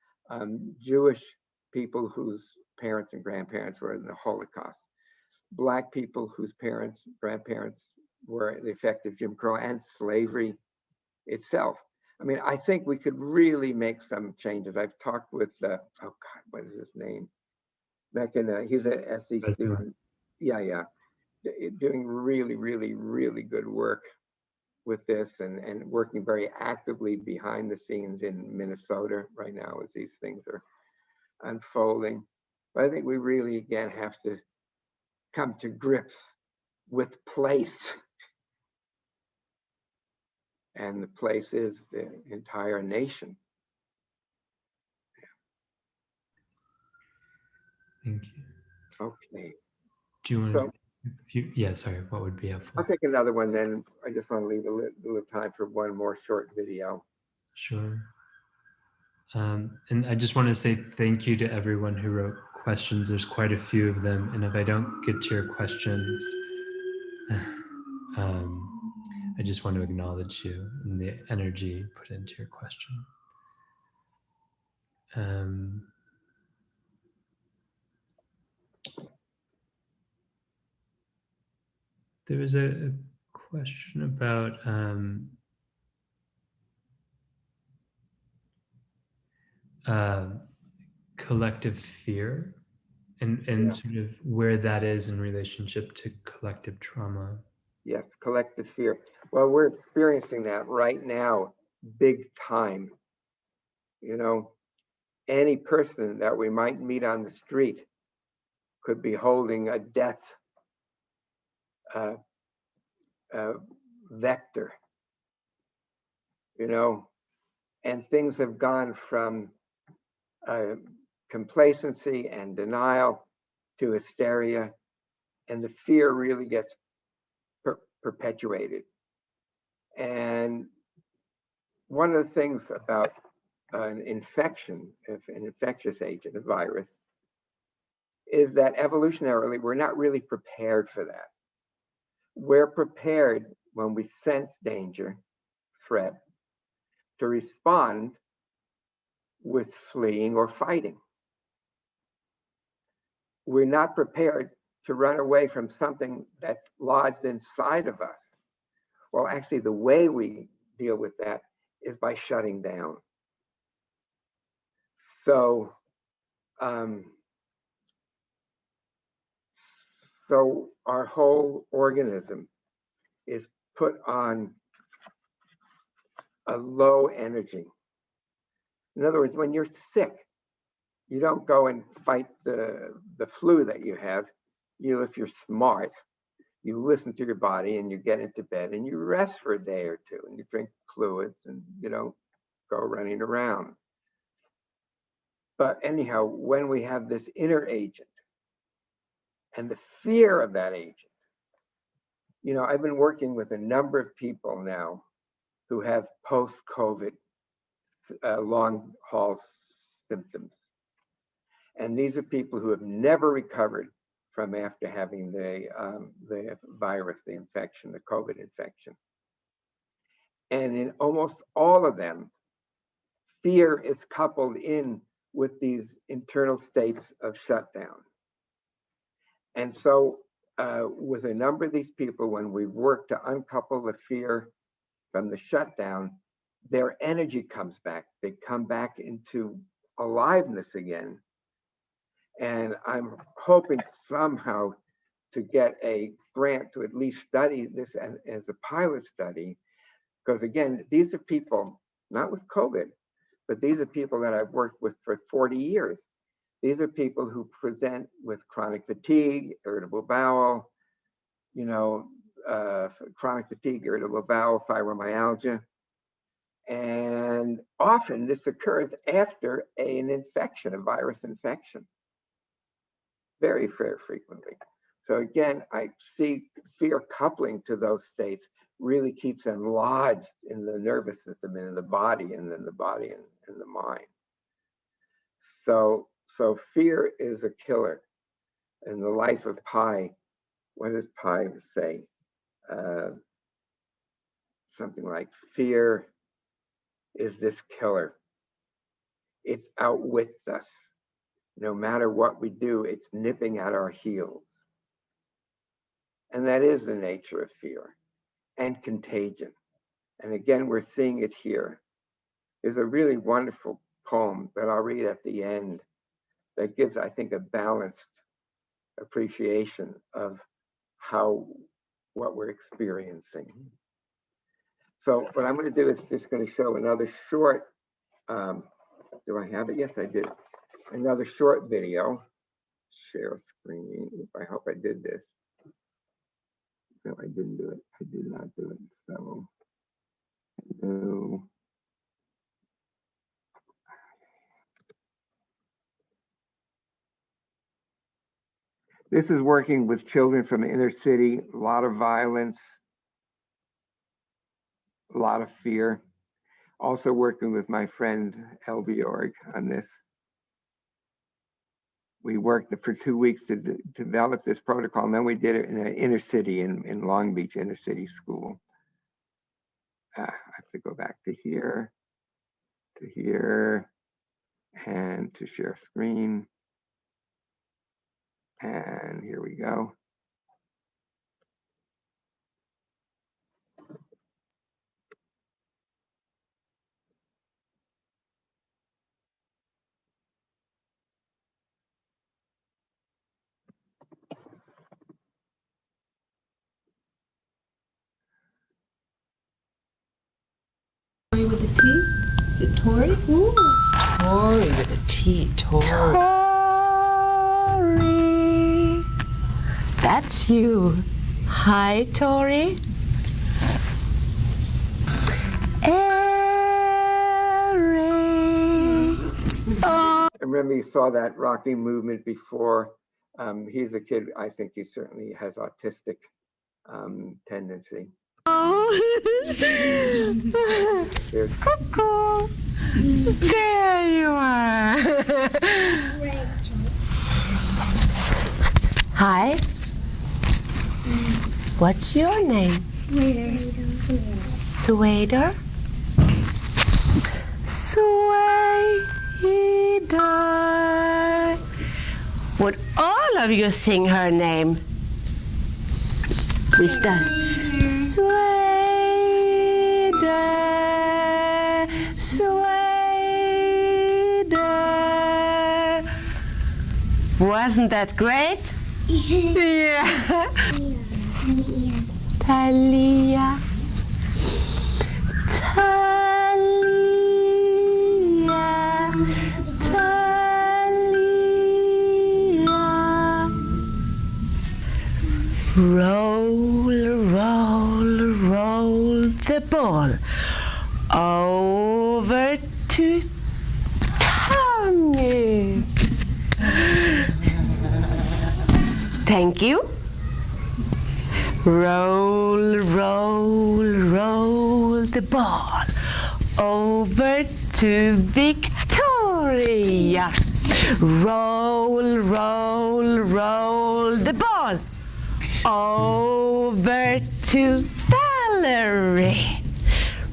Jewish people whose parents and grandparents were in the Holocaust, Black people whose parents, grandparents were the effect of Jim Crow and slavery itself. I mean, I think we could really make some changes. I've talked with, oh God, what is his name? He's an SE student. Yeah. Doing really good work with this, and working very actively behind the scenes in Minnesota right now as these things are unfolding. But I think we really, again, have to come to grips with place. And the place is the entire nation. Thank you. Okay. Do you want yeah, sorry, what would be helpful? I'll take another one then. I just want to leave a little time for one more short video. Sure. And I just want to say thank you to everyone who wrote questions. There's quite a few of them. And if I don't get to your questions, I just want to acknowledge you and the energy put into your question. There was a question about collective fear and sort of where that is in relationship to collective trauma. Yes, collective fear. Well, we're experiencing that right now, big time. You know, any person that we might meet on the street could be holding a death vector, you know, and things have gone from complacency and denial to hysteria, and the fear really gets perpetuated. And one of the things about an infection, if an infectious agent, a virus, is that evolutionarily, we're not really prepared for that. We're prepared when we sense danger, threat, to respond with fleeing or fighting. We're not prepared to run away from something that's lodged inside of us, Well, actually, the way we deal with that is by shutting down. So, so our whole organism is put on a low energy. In other words, when you're sick, you don't go and fight the flu that you have. If you're smart, you listen to your body and you get into bed and you rest for a day or two and you drink fluids and you don't go running around. But anyhow, when we have this inner agent and the fear of that agent, I've been working with a number of people now who have post-COVID long haul symptoms. And these are people who have never recovered from after having the virus, the infection, the COVID infection. And in almost all of them, fear is coupled in with these internal states of shutdown. And so with a number of these people, when we've worked to uncouple the fear from the shutdown, their energy comes back. They come back into aliveness again. And I'm hoping somehow to get a grant to at least study this as a pilot study, because again, these are people, not with COVID, but these are people that I've worked with for 40 years. These are people who present with chronic fatigue, irritable bowel, chronic fatigue, irritable bowel, fibromyalgia. And often this occurs after an infection, a virus infection. Very, very frequently. So again, I see fear coupling to those states really keeps them lodged in the nervous system and in the body, and then the body and the mind. So fear is a killer. In the life of Pi, what does Pi say? Something like, fear is this killer. It outwits us. No matter what we do, it's nipping at our heels. And that is the nature of fear and contagion. And again, we're seeing it here. There's a really wonderful poem that I'll read at the end that gives, I think, a balanced appreciation of what we're experiencing. So what I'm going to do is just going to show another short, do I have it? Yes, I did. Another short video. Share screen. I hope I did this. No, I didn't do it. I did not do it. So, no. This is working with children from the inner city. A lot of violence, a lot of fear. Also working with my friend Elbjorg on this. We worked for 2 weeks to develop this protocol, and then we did it in an inner city, in Long Beach inner city school. I have to go back to here, and to share screen. And here we go. Tori with a T? Is it Tori? Ooh, it's Tori with a T. Tori. That's you. Hi, Tori. I remember you saw that rocking movement before. He's a kid, I think he certainly has autistic tendency. Cuckoo. There you are. Hi. What's your name? Swader. Swader. Would all of you sing her name? We start. Swader. Wasn't that great? Yeah. Talia. Talia. Talia. Roll, roll, roll the ball over to Tommy. Thank you. Roll, roll, roll the ball over to Victoria. Roll, roll, roll the ball over to Valerie.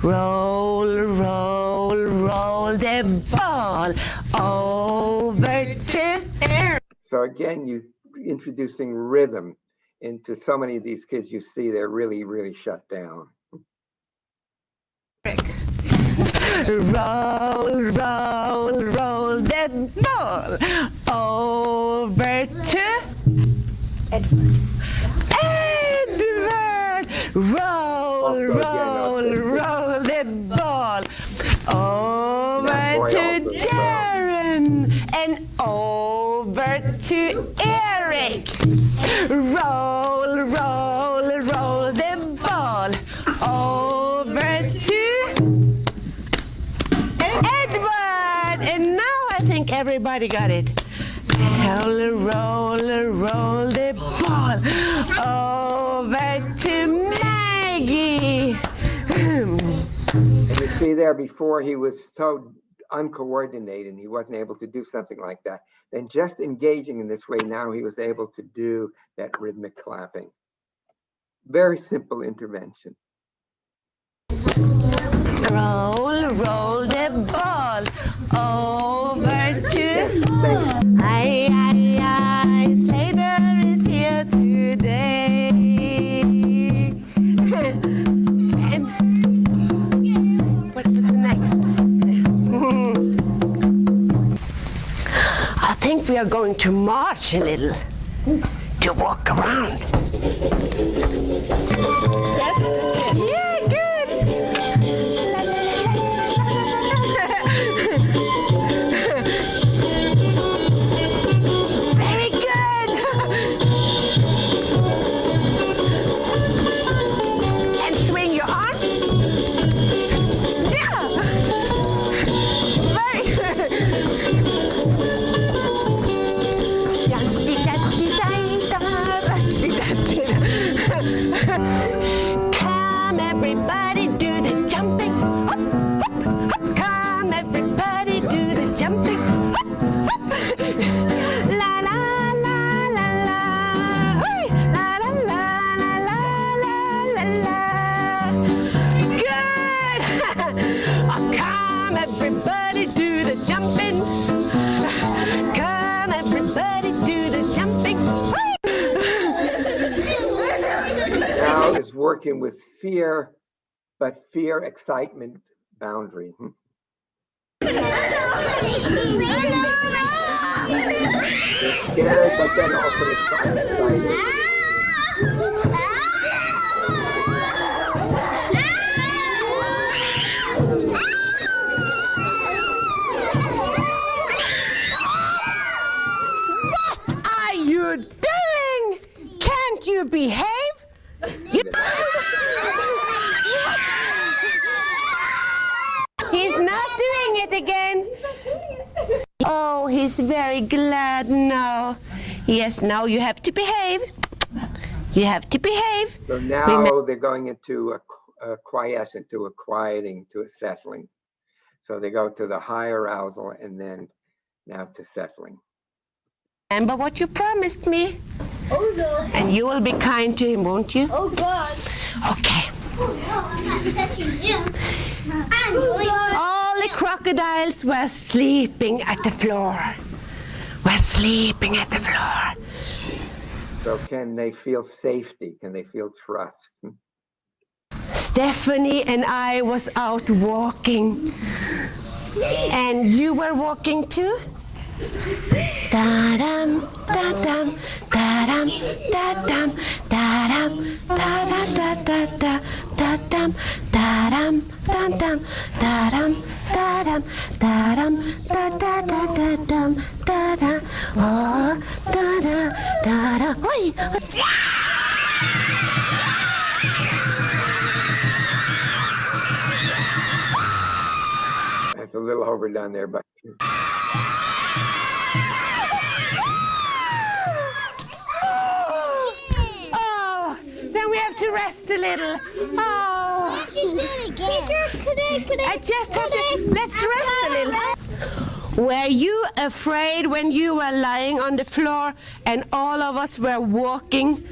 Roll, roll, roll the ball over to Eric. So again, you introducing rhythm into so many of these kids. You see they're really, really shut down. Roll, roll, roll the ball over to Edward. Edward! Roll, roll, roll the ball over to Darren and over to Eric. Roll, roll, roll the ball over to Edward. And now I think everybody got it. Roll, roll, roll the ball over to Maggie. And you see there, before he was so uncoordinated, he wasn't able to do something like that. Then just engaging in this way, now he was able to do that rhythmic clapping. Very simple intervention. Roll, roll the ball over to Slater is here today. And what was next? I think we are going to march a little, to walk around. Yes, that's it. Yeah, good. Very good. And swing your arms. Yeah. Very good. Come everybody do the jumping. Hop, hop, hop. Come everybody do the jumping. Hop, hop. La la la la la. Hey. La la la la la la la. Good. Oh, come everybody do the jumping. Come everybody do the jumping. Now is working with fear, but fear, excitement, boundary. Scared, but then also excited. What are you doing? Can't you behave? He's not doing it again. Oh, he's very glad now. Yes, now you have to behave. You have to behave. So now they're going into a quiescent, to a quieting, to a settling. So they go to the high arousal and then now to settling. Remember what you promised me. Oh, no. And you will be kind to him, won't you? Oh, God. Okay. I'm not touching him. All the crocodiles were sleeping at the floor. Were sleeping at the floor. So can they feel safety? Can they feel trust? Stephanie and I was out walking. And you were walking too? Da-dum, da-dum, da-dum, da-dum, da-dum, da-da-da-da-da, da-dum, da-dum, da-dum, da-dum, da-dum, da-dum, da-da-da-da-dum, da-da, oh, da-da, da-da, oi! That's a little overdone there, but. Oh, then we have to rest a little. Oh, I just have to, let's rest a little. Were you afraid when you were lying on the floor and all of us were walking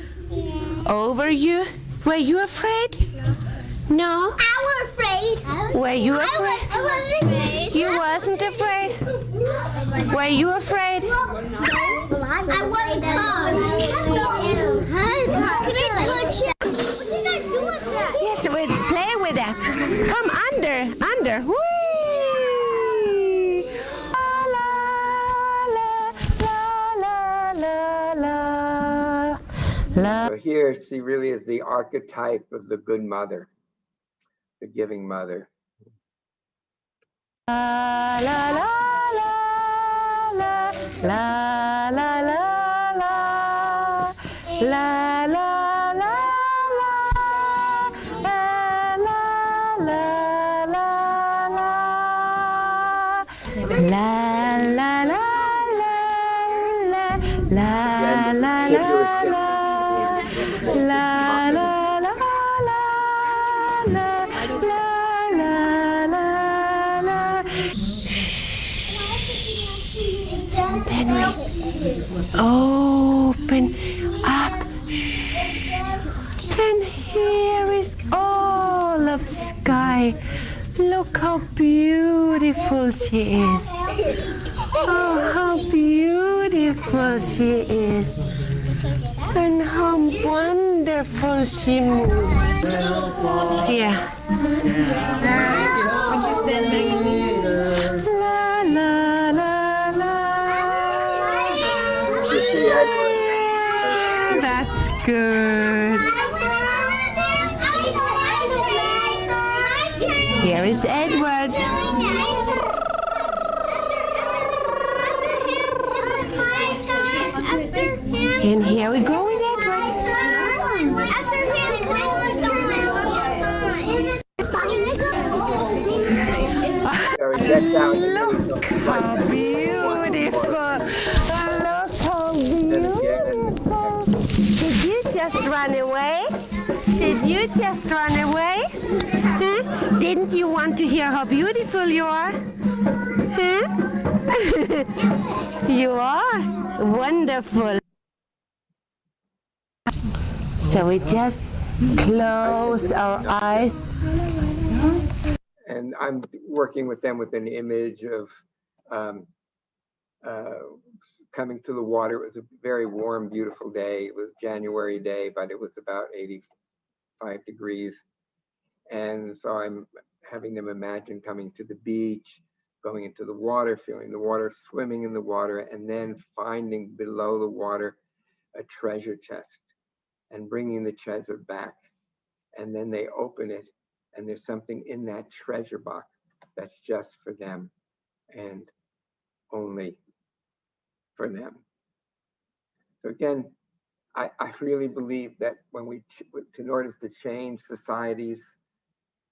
over you? Were you afraid? No? I was afraid. Were you afraid? I wasn't afraid. You wasn't afraid? Were you afraid? I wasn't. Can I touch you? What did I do with that? Yes, we'll play with that. Come under. Whee! So here she really is the archetype of the good mother, the giving mother. La la la la la la la la la la la la Open up. And here is all of sky. Look how beautiful she is. Oh, how beautiful she is. And how wonderful she moves. Here. La la la la. That's good. Here is Edward. And here we go with Edward. Look how beautiful. Look how beautiful. Did you just run away? Did you just run away? Huh? Didn't you want to hear how beautiful you are? Huh? You are wonderful. So we just close our eyes. And I'm working with them with an image of coming to the water. It was a very warm, beautiful day. It was January day, but it was about 85 degrees. And so I'm having them imagine coming to the beach, going into the water, feeling the water, swimming in the water, and then finding below the water a treasure chest and bringing the treasure back. And then they open it, and there's something in that treasure box that's just for them and only for them. So again, I really believe that when in order to change societies,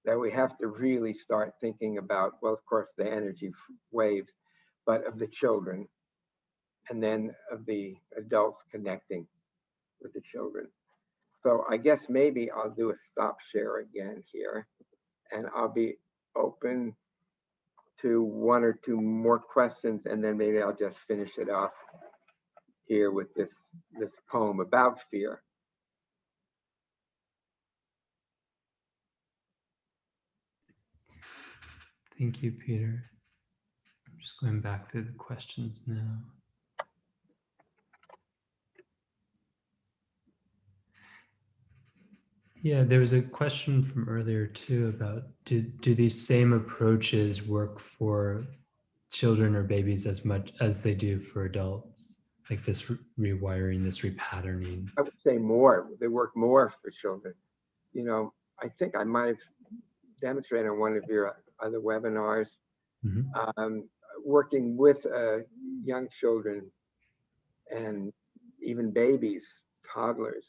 that we have to really start thinking about, well, of course, the energy waves, but of the children, and then of the adults connecting with the children. So I guess maybe I'll do a stop share again here, and I'll be open to one or two more questions, and then maybe I'll just finish it off here with this poem about fear. Thank you, Peter. I'm just going back through the questions now. Yeah, there was a question from earlier too about do these same approaches work for children or babies as much as they do for adults, like this rewiring, this repatterning? I would say more. They work more for children. You know, I think I might have demonstrated on one of your other webinars, working with young children and even babies, toddlers.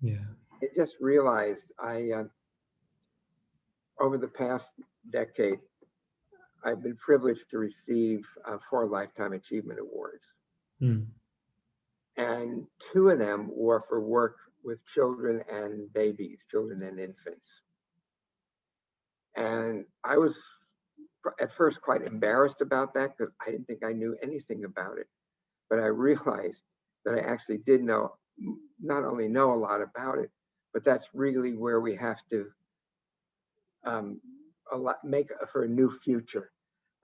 Yeah. I just realized over the past decade, I've been privileged to receive 4 Lifetime Achievement Awards. And 2 of them were for work with children and babies, children and infants. And I was at first quite embarrassed about that because I didn't think I knew anything about it. But I realized that I actually did know, not only know a lot about it, but that's really where we have to make for a new future,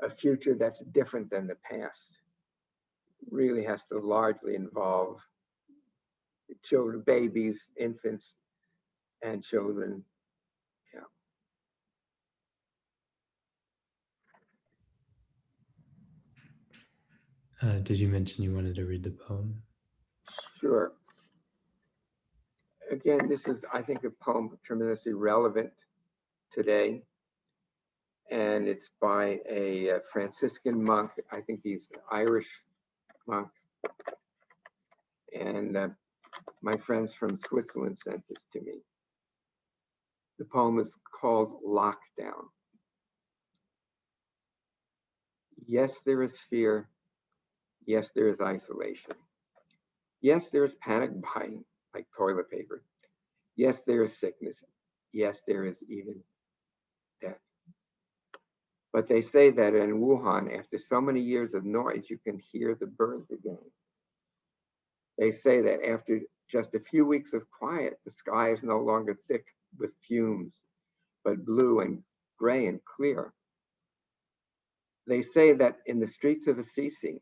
a future that's different than the past. Really has to largely involve children, babies, infants, and children. Did you mention you wanted to read the poem? Sure. Again, this is, I think, a poem tremendously relevant today. And it's by a Franciscan monk. I think he's an Irish monk. And my friends from Switzerland sent this to me. The poem is called Lockdown. Yes, there is fear. Yes, there is isolation. Yes, there is panic buying, like toilet paper. Yes, there is sickness. Yes, there is even death. But they say that in Wuhan, after so many years of noise, you can hear the birds again. They say that after just a few weeks of quiet, the sky is no longer thick with fumes, but blue and gray and clear. They say that in the streets of Assisi,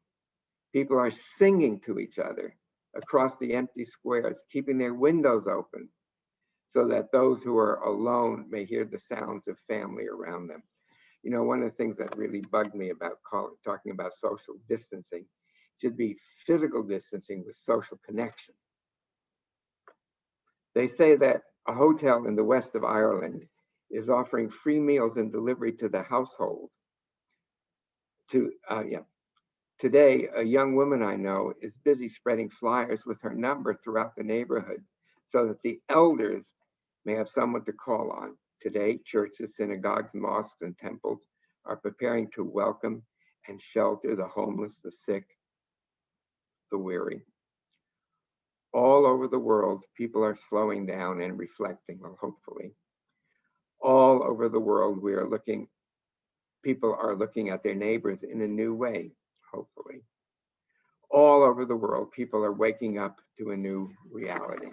people are singing to each other across the empty squares, keeping their windows open so that those who are alone may hear the sounds of family around them. You know, one of the things that really bugged me about talking about social distancing should be physical distancing with social connection. They say that a hotel in the west of Ireland is offering free meals and delivery to the household. Today, a young woman I know is busy spreading flyers with her number throughout the neighborhood so that the elders may have someone to call on. Today, churches, synagogues, mosques, and temples are preparing to welcome and shelter the homeless, the sick, the weary. All over the world, people are slowing down and reflecting, well, hopefully. All over the world, people are looking at their neighbors in a new way, hopefully. All over the world, people are waking up to a new reality.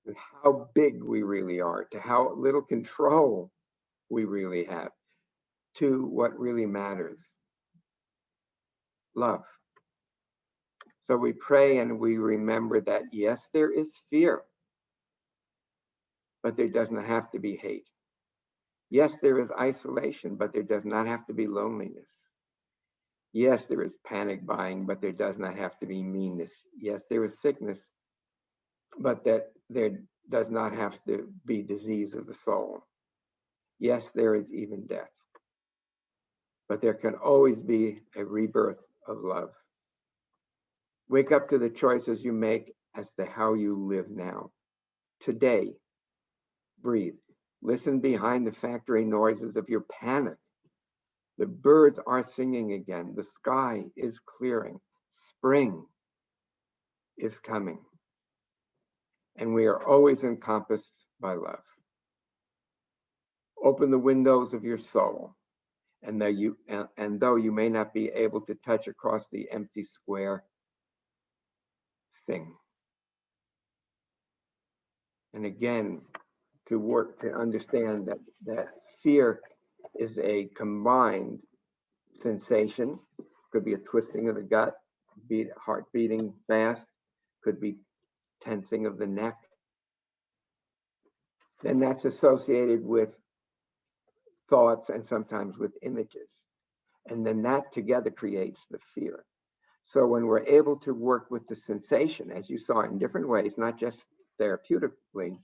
And how big we really are, to how little control we really have, to what really matters, love. So we pray and we remember that, yes, there is fear, but there does not have to be hate. Yes, there is isolation, but there does not have to be loneliness. Yes, there is panic buying, but there does not have to be meanness. Yes, there is sickness, but that there does not have to be disease of the soul. Yes, there is even death, but there can always be a rebirth of love. Wake up to the choices you make as to how you live now. Today, breathe. Listen behind the factory noises of your panic. The birds are singing again. The sky is clearing. Spring is coming. And we are always encompassed by love. Open the windows of your soul. And though you may not be able to touch across the empty square, sing. And again, to understand that fear is a combined sensation. Could be a twisting of the gut, heart beating fast, could be tensing of the neck. then that's associated with thoughts and sometimes with images. And then that together creates the fear. So when we're able to work with the sensation, as you saw in different ways, not just therapeutically,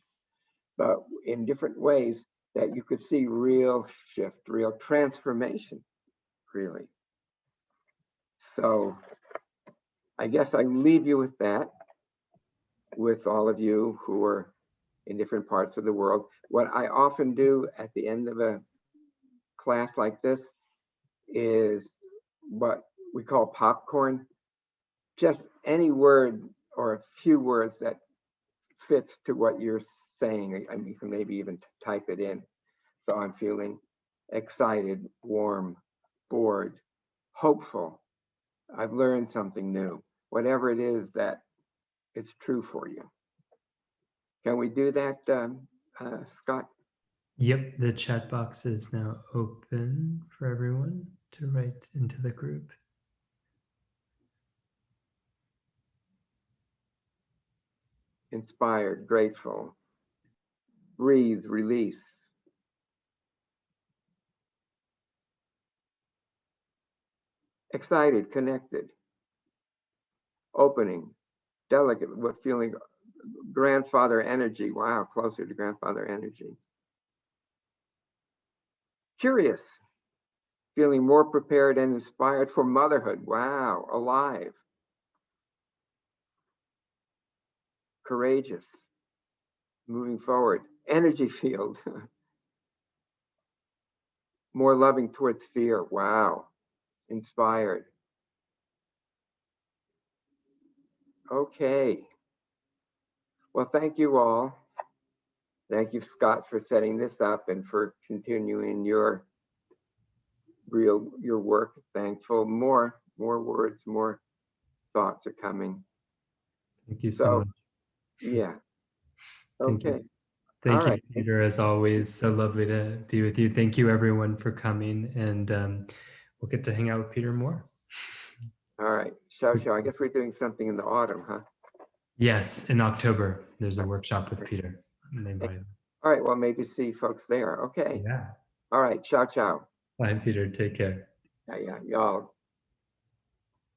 but in different ways, that you could see real shift, real transformation, really. So I guess I leave you with that, with all of you who are in different parts of the world. What I often do at the end of a class like this is what we call popcorn. Just any word or a few words that fits to what you're saying. I mean, you can maybe even type it in. So I'm feeling excited, warm, bored, hopeful. I've learned something new. Whatever it is that is true for you. Can we do that, Scott? Yep, the chat box is now open for everyone to write into the group. Inspired, grateful, breathe, release. Excited, connected, opening, delicate, with feeling grandfather energy. Wow, closer to grandfather energy. Curious, feeling more prepared and inspired for motherhood. Wow, alive. Courageous, moving forward. Energy field. More loving towards fear. Wow. Inspired. Okay. Well, thank you all. Thank you, Scott, for setting this up and for continuing your work. Thankful. More words, more thoughts are coming. Thank you so much. Yeah. Thank Okay. you. Thank All you, right. Peter, as always. So lovely to be with you. Thank you, everyone, for coming. And we'll get to hang out with Peter more. All right. I guess we're doing something in the autumn, huh? Yes, in October, there's a workshop with Peter. All right. Well, maybe see folks there. Okay. Yeah. All right. Ciao, ciao. Bye, Peter. Take care. Yeah. Y'all